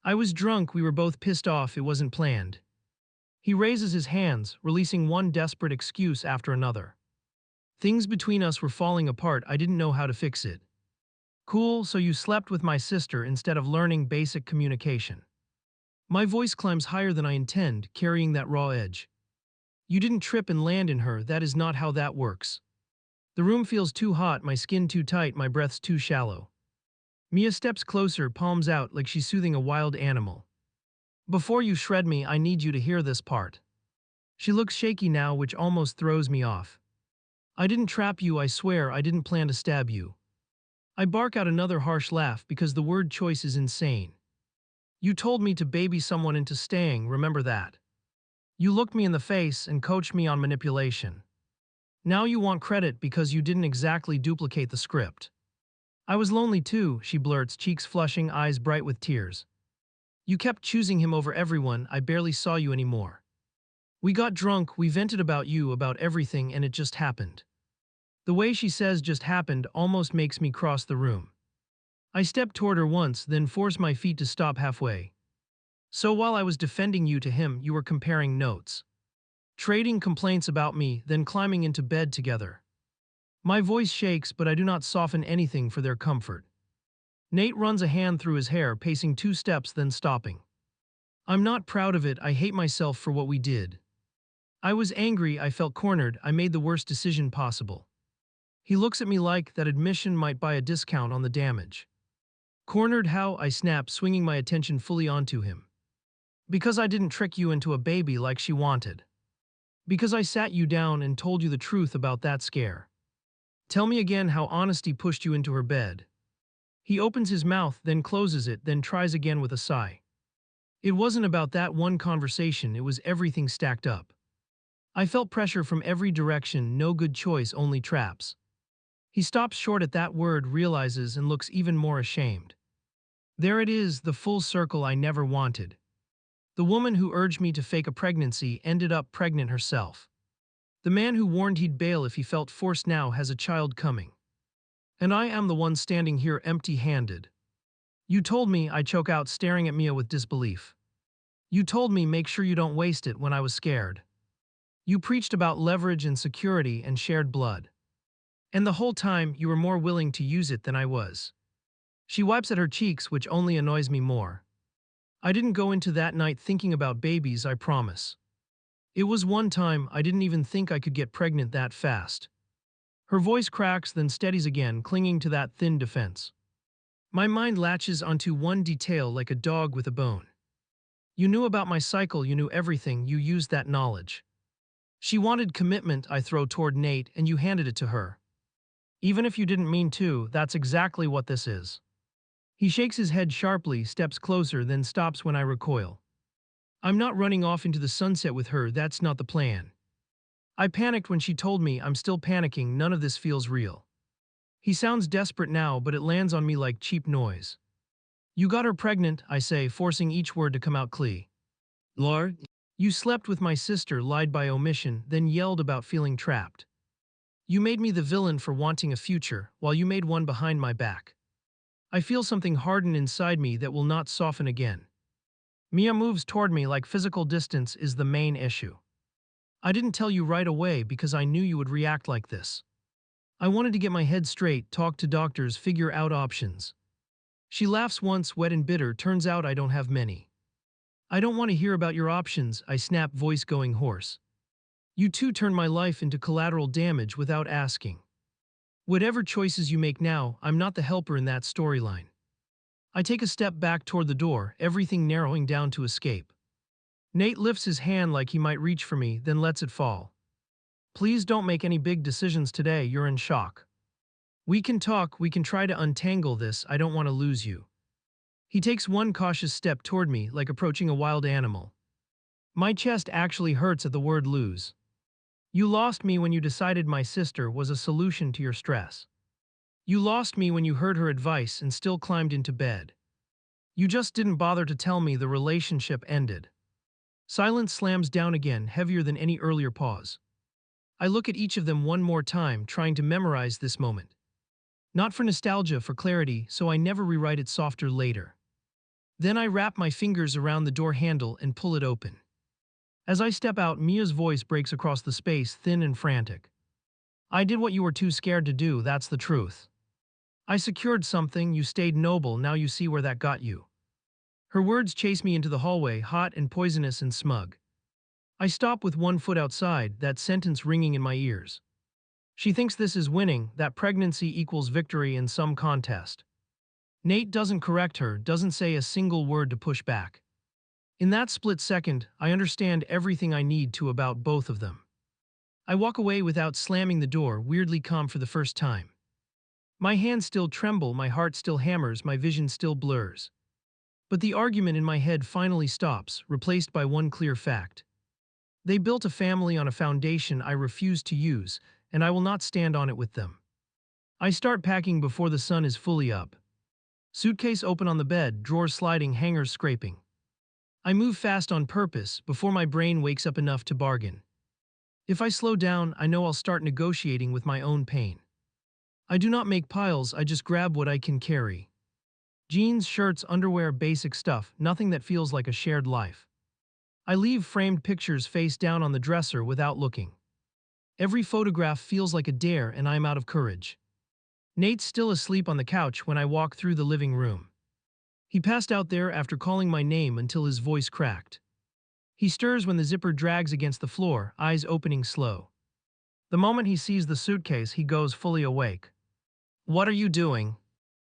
I was drunk, we were both pissed off, it wasn't planned. He raises his hands, releasing one desperate excuse after another. Things between us were falling apart, I didn't know how to fix it. Cool, so you slept with my sister instead of learning basic communication. My voice climbs higher than I intend, carrying that raw edge. You didn't trip and land in her, that is not how that works. The room feels too hot, my skin too tight, my breath's too shallow. Mia steps closer, palms out like she's soothing a wild animal. Before you shred me, I need you to hear this part. She looks shaky now, which almost throws me off. I didn't trap you, I swear, I didn't plan to stab you. I bark out another harsh laugh because the word choice is insane. You told me to baby someone into staying, remember that. You looked me in the face and coached me on manipulation. Now you want credit because you didn't exactly duplicate the script. I was lonely too, she blurts, cheeks flushing, eyes bright with tears. You kept choosing him over everyone, I barely saw you anymore. We got drunk, we vented about you, about everything, and it just happened. The way she says just happened almost makes me cross the room. I step toward her once, then force my feet to stop halfway. So while I was defending you to him, you were comparing notes. Trading complaints about me, then climbing into bed together. My voice shakes, but I do not soften anything for their comfort. Nate runs a hand through his hair, pacing 2 steps, then stopping. I'm not proud of it, I hate myself for what we did. I was angry, I felt cornered, I made the worst decision possible. He looks at me like that admission might buy a discount on the damage. Cornered how? I snap, swinging my attention fully onto him. Because I didn't trick you into a baby like she wanted. Because I sat you down and told you the truth about that scare. Tell me again how honesty pushed you into her bed. He opens his mouth, then closes it, then tries again with a sigh. It wasn't about that one conversation, it was everything stacked up. I felt pressure from every direction, no good choice, only traps. He stops short at that word, realizes, and looks even more ashamed. There it is, the full circle I never wanted. The woman who urged me to fake a pregnancy ended up pregnant herself. The man who warned he'd bail if he felt forced now has a child coming. And I am the one standing here empty-handed. You told me, I choke out, staring at Mia with disbelief. You told me make sure you don't waste it when I was scared. You preached about leverage and security and shared blood. And the whole time, you were more willing to use it than I was. She wipes at her cheeks, which only annoys me more. I didn't go into that night thinking about babies, I promise. It was one time I didn't even think I could get pregnant that fast. Her voice cracks, then steadies again, clinging to that thin defense. My mind latches onto one detail like a dog with a bone. You knew about my cycle, you knew everything, you used that knowledge. She wanted commitment, I throw toward Nate, and you handed it to her. Even if you didn't mean to, that's exactly what this is. He shakes his head sharply, steps closer, then stops when I recoil. I'm not running off into the sunset with her, that's not the plan. I panicked when she told me, I'm still panicking, none of this feels real. He sounds desperate now, but it lands on me like cheap noise. You got her pregnant, I say, forcing each word to come out clean. Lord, you slept with my sister, lied by omission, then yelled about feeling trapped. You made me the villain for wanting a future, while you made one behind my back. I feel something harden inside me that will not soften again. Mia moves toward me like physical distance is the main issue. I didn't tell you right away because I knew you would react like this. I wanted to get my head straight, talk to doctors, figure out options. She laughs once, wet and bitter. Turns out I don't have many. I don't want to hear about your options, I snap, voice going hoarse. You two turned my life into collateral damage without asking. Whatever choices you make now, I'm not the helper in that storyline. I take a step back toward the door, everything narrowing down to escape. Nate lifts his hand like he might reach for me, then lets it fall. Please don't make any big decisions today, you're in shock. We can talk, we can try to untangle this, I don't want to lose you. He takes one cautious step toward me, like approaching a wild animal. My chest actually hurts at the word lose. You lost me when you decided my sister was a solution to your stress. You lost me when you heard her advice and still climbed into bed. You just didn't bother to tell me the relationship ended. Silence slams down again, heavier than any earlier pause. I look at each of them one more time, trying to memorize this moment. Not for nostalgia, for clarity, so I never rewrite it softer later. Then I wrap my fingers around the door handle and pull it open. As I step out, Mia's voice breaks across the space, thin and frantic. I did what you were too scared to do, that's the truth. I secured something, you stayed noble, now you see where that got you. Her words chase me into the hallway, hot and poisonous and smug. I stop with one foot outside, that sentence ringing in my ears. She thinks this is winning, that pregnancy equals victory in some contest. Nate doesn't correct her, doesn't say a single word to push back. In that split second, I understand everything I need to about both of them. I walk away without slamming the door, weirdly calm for the first time. My hands still tremble, my heart still hammers, my vision still blurs. But the argument in my head finally stops, replaced by one clear fact. They built a family on a foundation I refuse to use, and I will not stand on it with them. I start packing before the sun is fully up. Suitcase open on the bed, drawers sliding, hangers scraping. I move fast on purpose, before my brain wakes up enough to bargain. If I slow down, I know I'll start negotiating with my own pain. I do not make piles, I just grab what I can carry. Jeans, shirts, underwear, basic stuff, nothing that feels like a shared life. I leave framed pictures face down on the dresser without looking. Every photograph feels like a dare and I'm out of courage. Nate's still asleep on the couch when I walk through the living room. He passed out there after calling my name until his voice cracked. He stirs when the zipper drags against the floor, eyes opening slow. The moment he sees the suitcase, he goes fully awake. What are you doing?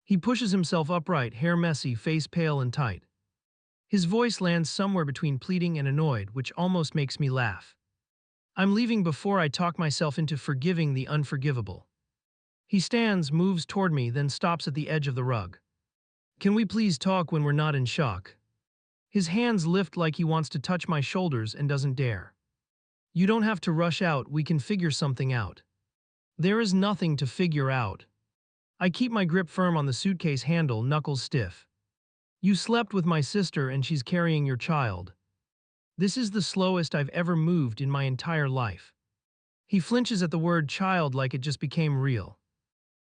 He pushes himself upright, hair messy, face pale and tight. His voice lands somewhere between pleading and annoyed, which almost makes me laugh. I'm leaving before I talk myself into forgiving the unforgivable. He stands, moves toward me, then stops at the edge of the rug. Can we please talk when we're not in shock? His hands lift like he wants to touch my shoulders and doesn't dare. You don't have to rush out, we can figure something out. There is nothing to figure out. I keep my grip firm on the suitcase handle, knuckles stiff. You slept with my sister and she's carrying your child. This is the slowest I've ever moved in my entire life. He flinches at the word child like it just became real.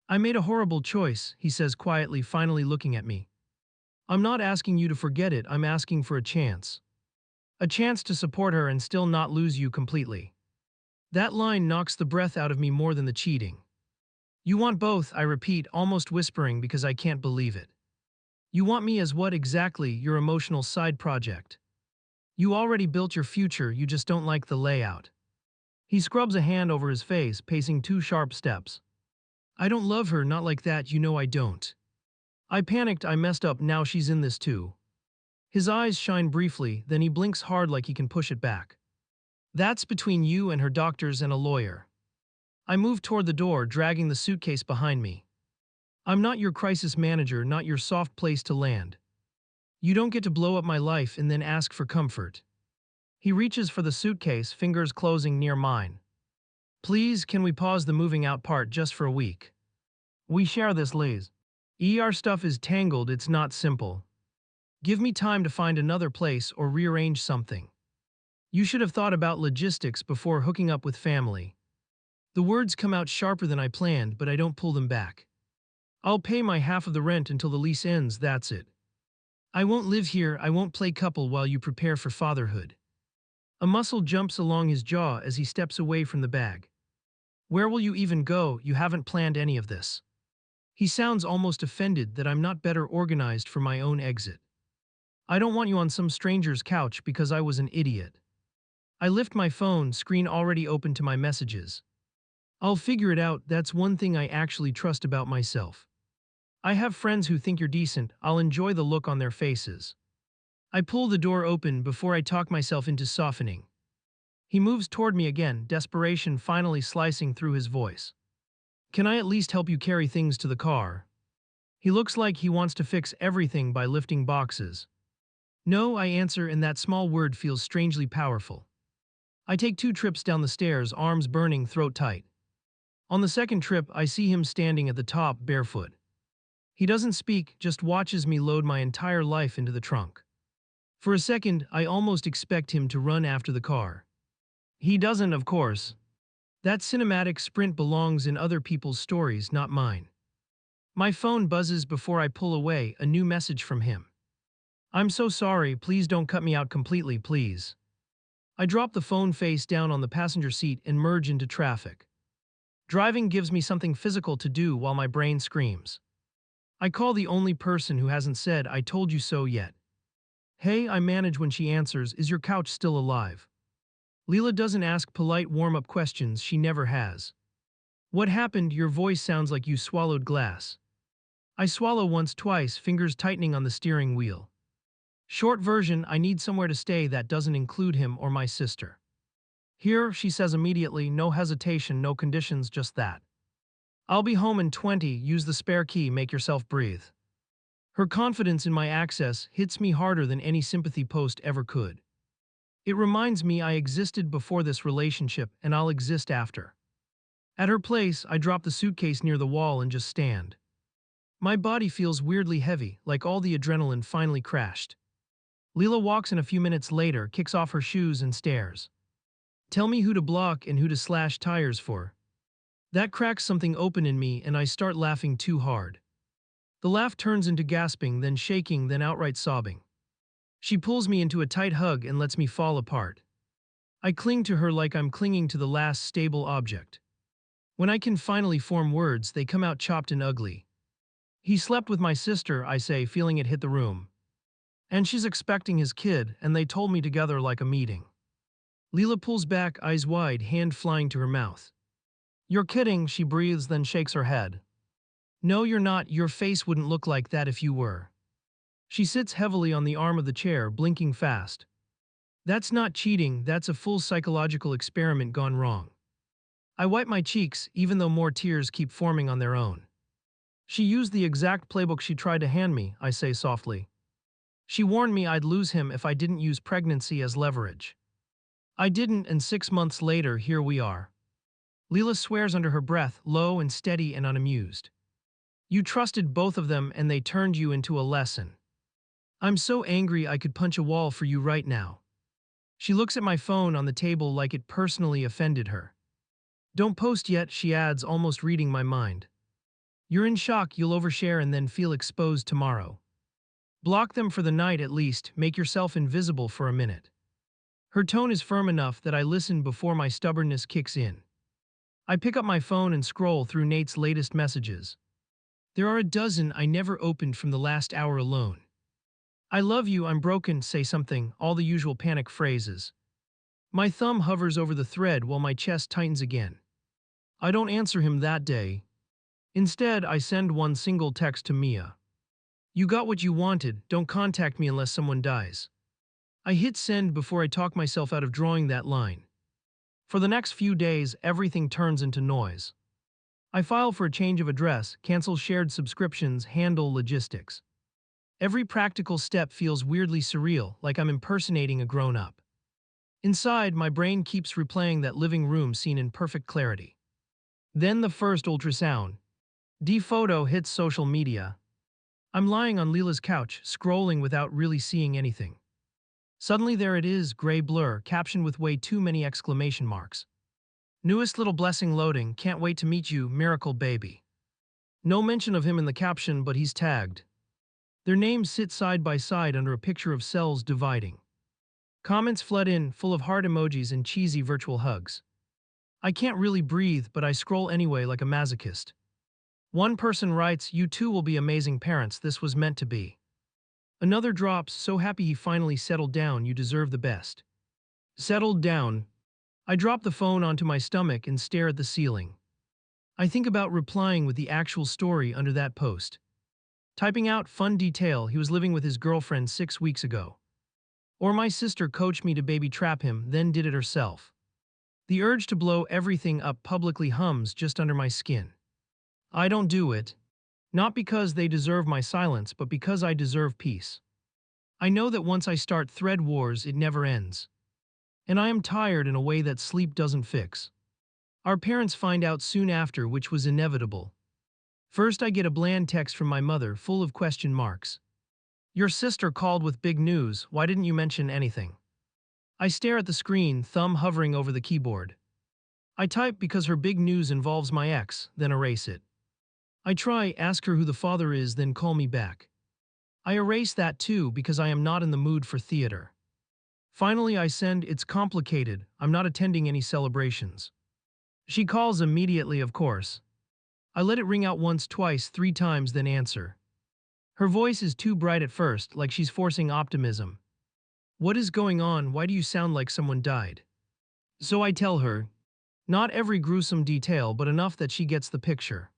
I made a horrible choice, he says quietly, finally looking at me. I'm not asking you to forget it, I'm asking for a chance. A chance to support her and still not lose you completely. That line knocks the breath out of me more than the cheating. You want both, I repeat, almost whispering because I can't believe it. You want me as what exactly? Your emotional side project. You already built your future, you just don't like the layout. He scrubs a hand over his face, pacing 2 sharp steps. I don't love her, not like that, you know I don't. I panicked, I messed up, now she's in this too. His eyes shine briefly, then he blinks hard like he can push it back. That's between you and her doctors and a lawyer. I move toward the door, dragging the suitcase behind me. I'm not your crisis manager, not your soft place to land. You don't get to blow up my life and then ask for comfort. He reaches for the suitcase, fingers closing near mine. Please, can we pause the moving out part just for a week? We share this, Liz. ER stuff is tangled, it's not simple. Give me time to find another place or rearrange something. You should have thought about logistics before hooking up with family. The words come out sharper than I planned, but I don't pull them back. I'll pay my half of the rent until the lease ends, that's it. I won't live here, I won't play couple while you prepare for fatherhood. A muscle jumps along his jaw as he steps away from the bag. Where will you even go? You haven't planned any of this. He sounds almost offended that I'm not better organized for my own exit. I don't want you on some stranger's couch because I was an idiot. I lift my phone, screen already open to my messages. I'll figure it out, that's one thing I actually trust about myself. I have friends who think you're decent, I'll enjoy the look on their faces. I pull the door open before I talk myself into softening. He moves toward me again, desperation finally slicing through his voice. Can I at least help you carry things to the car? He looks like he wants to fix everything by lifting boxes. No, I answer, and that small word feels strangely powerful. I take 2 trips down the stairs, arms burning, throat tight. On the second trip, I see him standing at the top, barefoot. He doesn't speak, just watches me load my entire life into the trunk. For a second, I almost expect him to run after the car. He doesn't, of course. That cinematic sprint belongs in other people's stories, not mine. My phone buzzes before I pull away, a new message from him. I'm so sorry, please don't cut me out completely, please. I drop the phone face down on the passenger seat and merge into traffic. Driving gives me something physical to do while my brain screams. I call the only person who hasn't said "I told you so" yet. Hey, I manage when she answers, "Is your couch still alive?" Leela doesn't ask polite warm-up questions, she never has. What happened? Your voice sounds like you swallowed glass. I swallow once, twice, fingers tightening on the steering wheel. Short version, I need somewhere to stay that doesn't include him or my sister. Here, she says immediately, no hesitation, no conditions, just that. I'll be home in 20, use the spare key, make yourself breathe. Her confidence in my access hits me harder than any sympathy post ever could. It reminds me I existed before this relationship and I'll exist after. At her place, I drop the suitcase near the wall and just stand. My body feels weirdly heavy, like all the adrenaline finally crashed. Leela walks in a few minutes later, kicks off her shoes and stares. Tell me who to block and who to slash tires for. That cracks something open in me and I start laughing too hard. The laugh turns into gasping, then shaking, then outright sobbing. She pulls me into a tight hug and lets me fall apart. I cling to her like I'm clinging to the last stable object. When I can finally form words, they come out chopped and ugly. He slept with my sister, I say, feeling it hit the room. And she's expecting his kid, and they told me together like a meeting. Leela pulls back, eyes wide, hand flying to her mouth. You're kidding, she breathes, then shakes her head. No, you're not, your face wouldn't look like that if you were. She sits heavily on the arm of the chair, blinking fast. That's not cheating, that's a full psychological experiment gone wrong. I wipe my cheeks, even though more tears keep forming on their own. She used the exact playbook she tried to hand me, I say softly. She warned me I'd lose him if I didn't use pregnancy as leverage. I didn't, and 6 months later, here we are. Leela swears under her breath, low and steady and unamused. You trusted both of them and they turned you into a lesson. I'm so angry I could punch a wall for you right now. She looks at my phone on the table like it personally offended her. Don't post yet, she adds, almost reading my mind. You're in shock, you'll overshare and then feel exposed tomorrow. Block them for the night at least, make yourself invisible for a minute. Her tone is firm enough that I listen before my stubbornness kicks in. I pick up my phone and scroll through Nate's latest messages. There are a dozen I never opened from the last hour alone. I love you, I'm broken, say something, all the usual panic phrases. My thumb hovers over the thread while my chest tightens again. I don't answer him that day. Instead, I send one single text to Mia. You got what you wanted, don't contact me unless someone dies. I hit send before I talk myself out of drawing that line. For the next few days, everything turns into noise. I file for a change of address, cancel shared subscriptions, handle logistics. Every practical step feels weirdly surreal, like I'm impersonating a grown-up. Inside, my brain keeps replaying that living room scene in perfect clarity. Then the first ultrasound. D-photo hits social media. I'm lying on Leela's couch, scrolling without really seeing anything. Suddenly there it is, gray blur, captioned with way too many exclamation marks. Newest little blessing loading, can't wait to meet you, miracle baby. No mention of him in the caption, but he's tagged. Their names sit side by side under a picture of cells dividing. Comments flood in, full of heart emojis and cheesy virtual hugs. I can't really breathe, but I scroll anyway like a masochist. One person writes, "You two will be amazing parents, this was meant to be." Another drops, "So happy he finally settled down, you deserve the best." Settled down. I drop the phone onto my stomach and stare at the ceiling. I think about replying with the actual story under that post. Typing out, "Fun detail, he was living with his girlfriend 6 weeks ago." Or, "My sister coached me to baby trap him, then did it herself." The urge to blow everything up publicly hums just under my skin. I don't do it. Not because they deserve my silence, but because I deserve peace. I know that once I start thread wars, it never ends. And I am tired in a way that sleep doesn't fix. Our parents find out soon after, which was inevitable. First, I get a bland text from my mother full of question marks. "Your sister called with big news, why didn't you mention anything?" I stare at the screen, thumb hovering over the keyboard. I type because her big news involves my ex, then erase it. I try, ask her who the father is, then call me back. I erase that too because I am not in the mood for theater. Finally, I send, "It's complicated, I'm not attending any celebrations." She calls immediately, of course. I let it ring out once, twice, 3 times, then answer. Her voice is too bright at first, like she's forcing optimism. "What is going on? Why do you sound like someone died?" So I tell her. Not every gruesome detail, but enough that she gets the picture.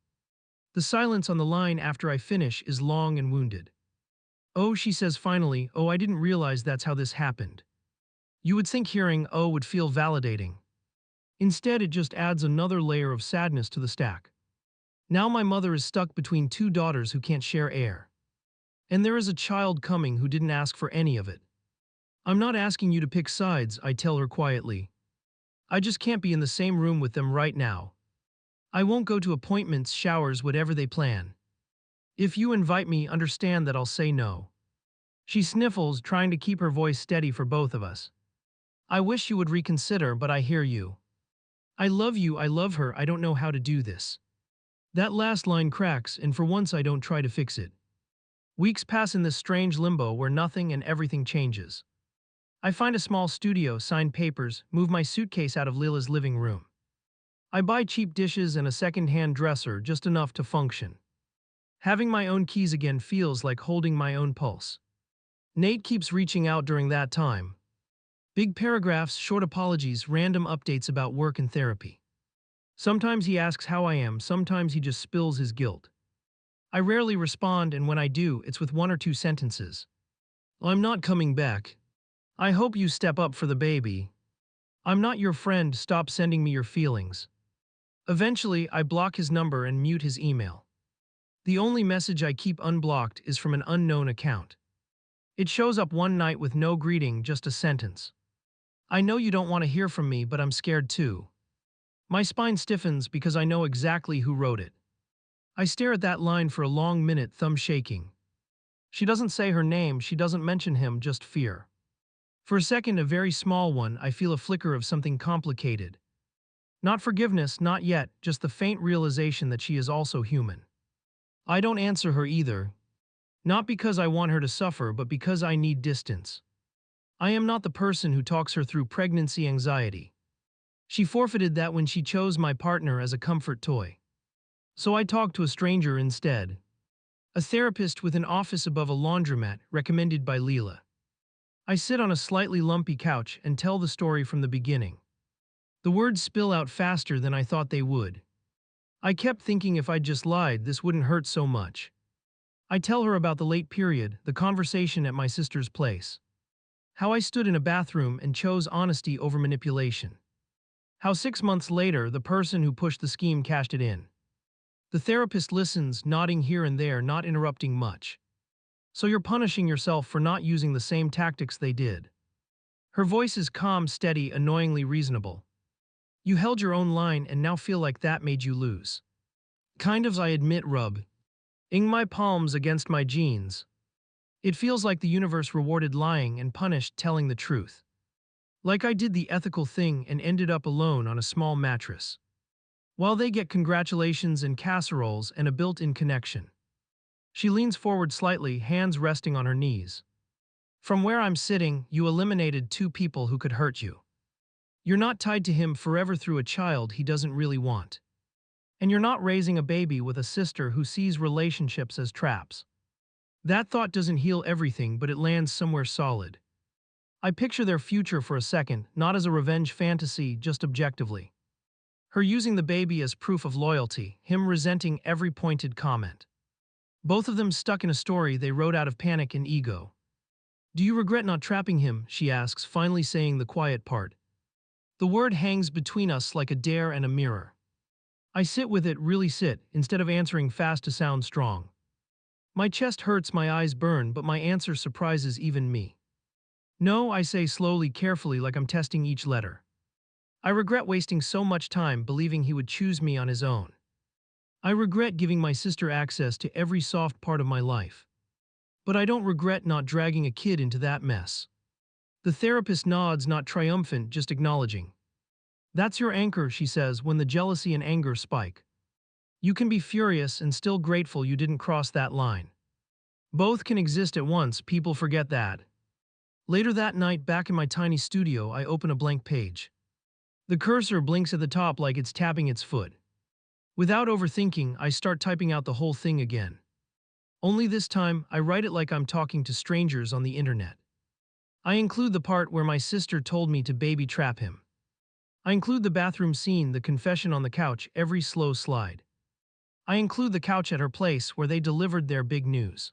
The silence on the line after I finish is long and wounded. "Oh," she says finally, "oh, I didn't realize that's how this happened." You would think hearing "oh" would feel validating. Instead, it just adds another layer of sadness to the stack. Now my mother is stuck between 2 daughters who can't share air. And there is a child coming who didn't ask for any of it. "I'm not asking you to pick sides," I tell her quietly. "I just can't be in the same room with them right now. I won't go to appointments, showers, whatever they plan. If you invite me, understand that I'll say no." She sniffles, trying to keep her voice steady for both of us. "I wish you would reconsider, but I hear you. I love you, I love her, I don't know how to do this." That last line cracks, and for once I don't try to fix it. Weeks pass in this strange limbo where nothing and everything changes. I find a small studio, sign papers, move my suitcase out of Lila's living room. I buy cheap dishes and a second-hand dresser, just enough to function. Having my own keys again feels like holding my own pulse. Nate keeps reaching out during that time. Big paragraphs, short apologies, random updates about work and therapy. Sometimes he asks how I am, sometimes he just spills his guilt. I rarely respond, and when I do, it's with 1 or 2 sentences. "I'm not coming back. I hope you step up for the baby. I'm not your friend, stop sending me your feelings." Eventually, I block his number and mute his email. The only message I keep unblocked is from an unknown account. It shows up one night with no greeting, just a sentence. "I know you don't want to hear from me, but I'm scared too." My spine stiffens because I know exactly who wrote it. I stare at that line for a long minute, thumb shaking. She doesn't say her name, she doesn't mention him, just fear. For a second, a very small one, I feel a flicker of something complicated. Not forgiveness, not yet, just the faint realization that she is also human. I don't answer her either. Not because I want her to suffer, but because I need distance. I am not the person who talks her through pregnancy anxiety. She forfeited that when she chose my partner as a comfort toy. So I talk to a stranger instead. A therapist with an office above a laundromat, recommended by Leela. I sit on a slightly lumpy couch and tell the story from the beginning. The words spill out faster than I thought they would. I kept thinking if I'd just lied, this wouldn't hurt so much. I tell her about the late period, the conversation at my sister's place. How I stood in a bathroom and chose honesty over manipulation. How 6 months later, the person who pushed the scheme cashed it in. The therapist listens, nodding here and there, not interrupting much. "So you're punishing yourself for not using the same tactics they did." Her voice is calm, steady, annoyingly reasonable. "You held your own line and now feel like that made you lose." Kind of, I admit, rubbing my palms against my jeans. It feels like the universe rewarded lying and punished telling the truth. Like I did the ethical thing and ended up alone on a small mattress. While they get congratulations and casseroles and a built-in connection. She leans forward slightly, hands resting on her knees. From where I'm sitting, you eliminated two people who could hurt you. You're not tied to him forever through a child he doesn't really want. And you're not raising a baby with a sister who sees relationships as traps. That thought doesn't heal everything, but it lands somewhere solid. I picture their future for a second, not as a revenge fantasy, just objectively. Her using the baby as proof of loyalty, him resenting every pointed comment. Both of them stuck in a story they wrote out of panic and ego. Do you regret not trapping him? She asks, finally saying the quiet part. The word hangs between us like a dare and a mirror. I sit with it, really sit, instead of answering fast to sound strong. My chest hurts, my eyes burn, but my answer surprises even me. No, I say slowly, carefully, like I'm testing each letter. I regret wasting so much time believing he would choose me on his own. I regret giving my sister access to every soft part of my life. But I don't regret not dragging a kid into that mess. The therapist nods, not triumphant, just acknowledging. That's your anchor, she says, when the jealousy and anger spike. You can be furious and still grateful you didn't cross that line. Both can exist at once, people forget that. Later that night, back in my tiny studio, I open a blank page. The cursor blinks at the top like it's tapping its foot. Without overthinking, I start typing out the whole thing again. Only this time, I write it like I'm talking to strangers on the internet. I include the part where my sister told me to baby trap him. I include the bathroom scene, the confession on the couch, every slow slide. I include the couch at her place where they delivered their big news.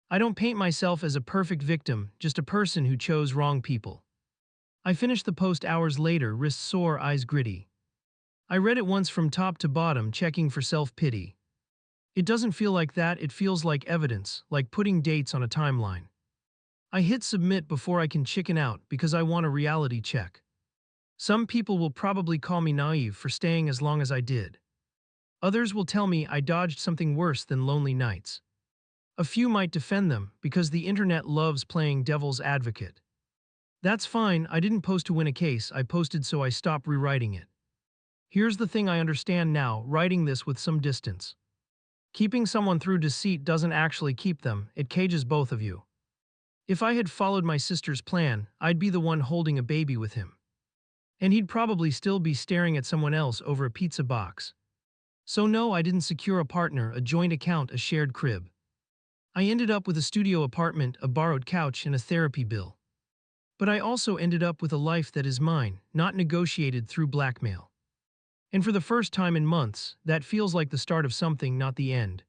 I don't paint myself as a perfect victim, just a person who chose wrong people. I finish the post hours later, wrists sore, eyes gritty. I read it once from top to bottom, checking for self-pity. It doesn't feel like that, it feels like evidence, like putting dates on a timeline. I hit submit before I can chicken out because I want a reality check. Some people will probably call me naive for staying as long as I did. Others will tell me I dodged something worse than lonely nights. A few might defend them because the internet loves playing devil's advocate. That's fine, I didn't post to win a case, I posted so I stop rewriting it. Here's the thing I understand now, writing this with some distance. Keeping someone through deceit doesn't actually keep them, it cages both of you. If I had followed my sister's plan, I'd be the one holding a baby with him. And he'd probably still be staring at someone else over a pizza box. So no, I didn't secure a partner, a joint account, a shared crib. I ended up with a studio apartment, a borrowed couch, and a therapy bill. But I also ended up with a life that is mine, not negotiated through blackmail. And for the first time in months, that feels like the start of something, not the end.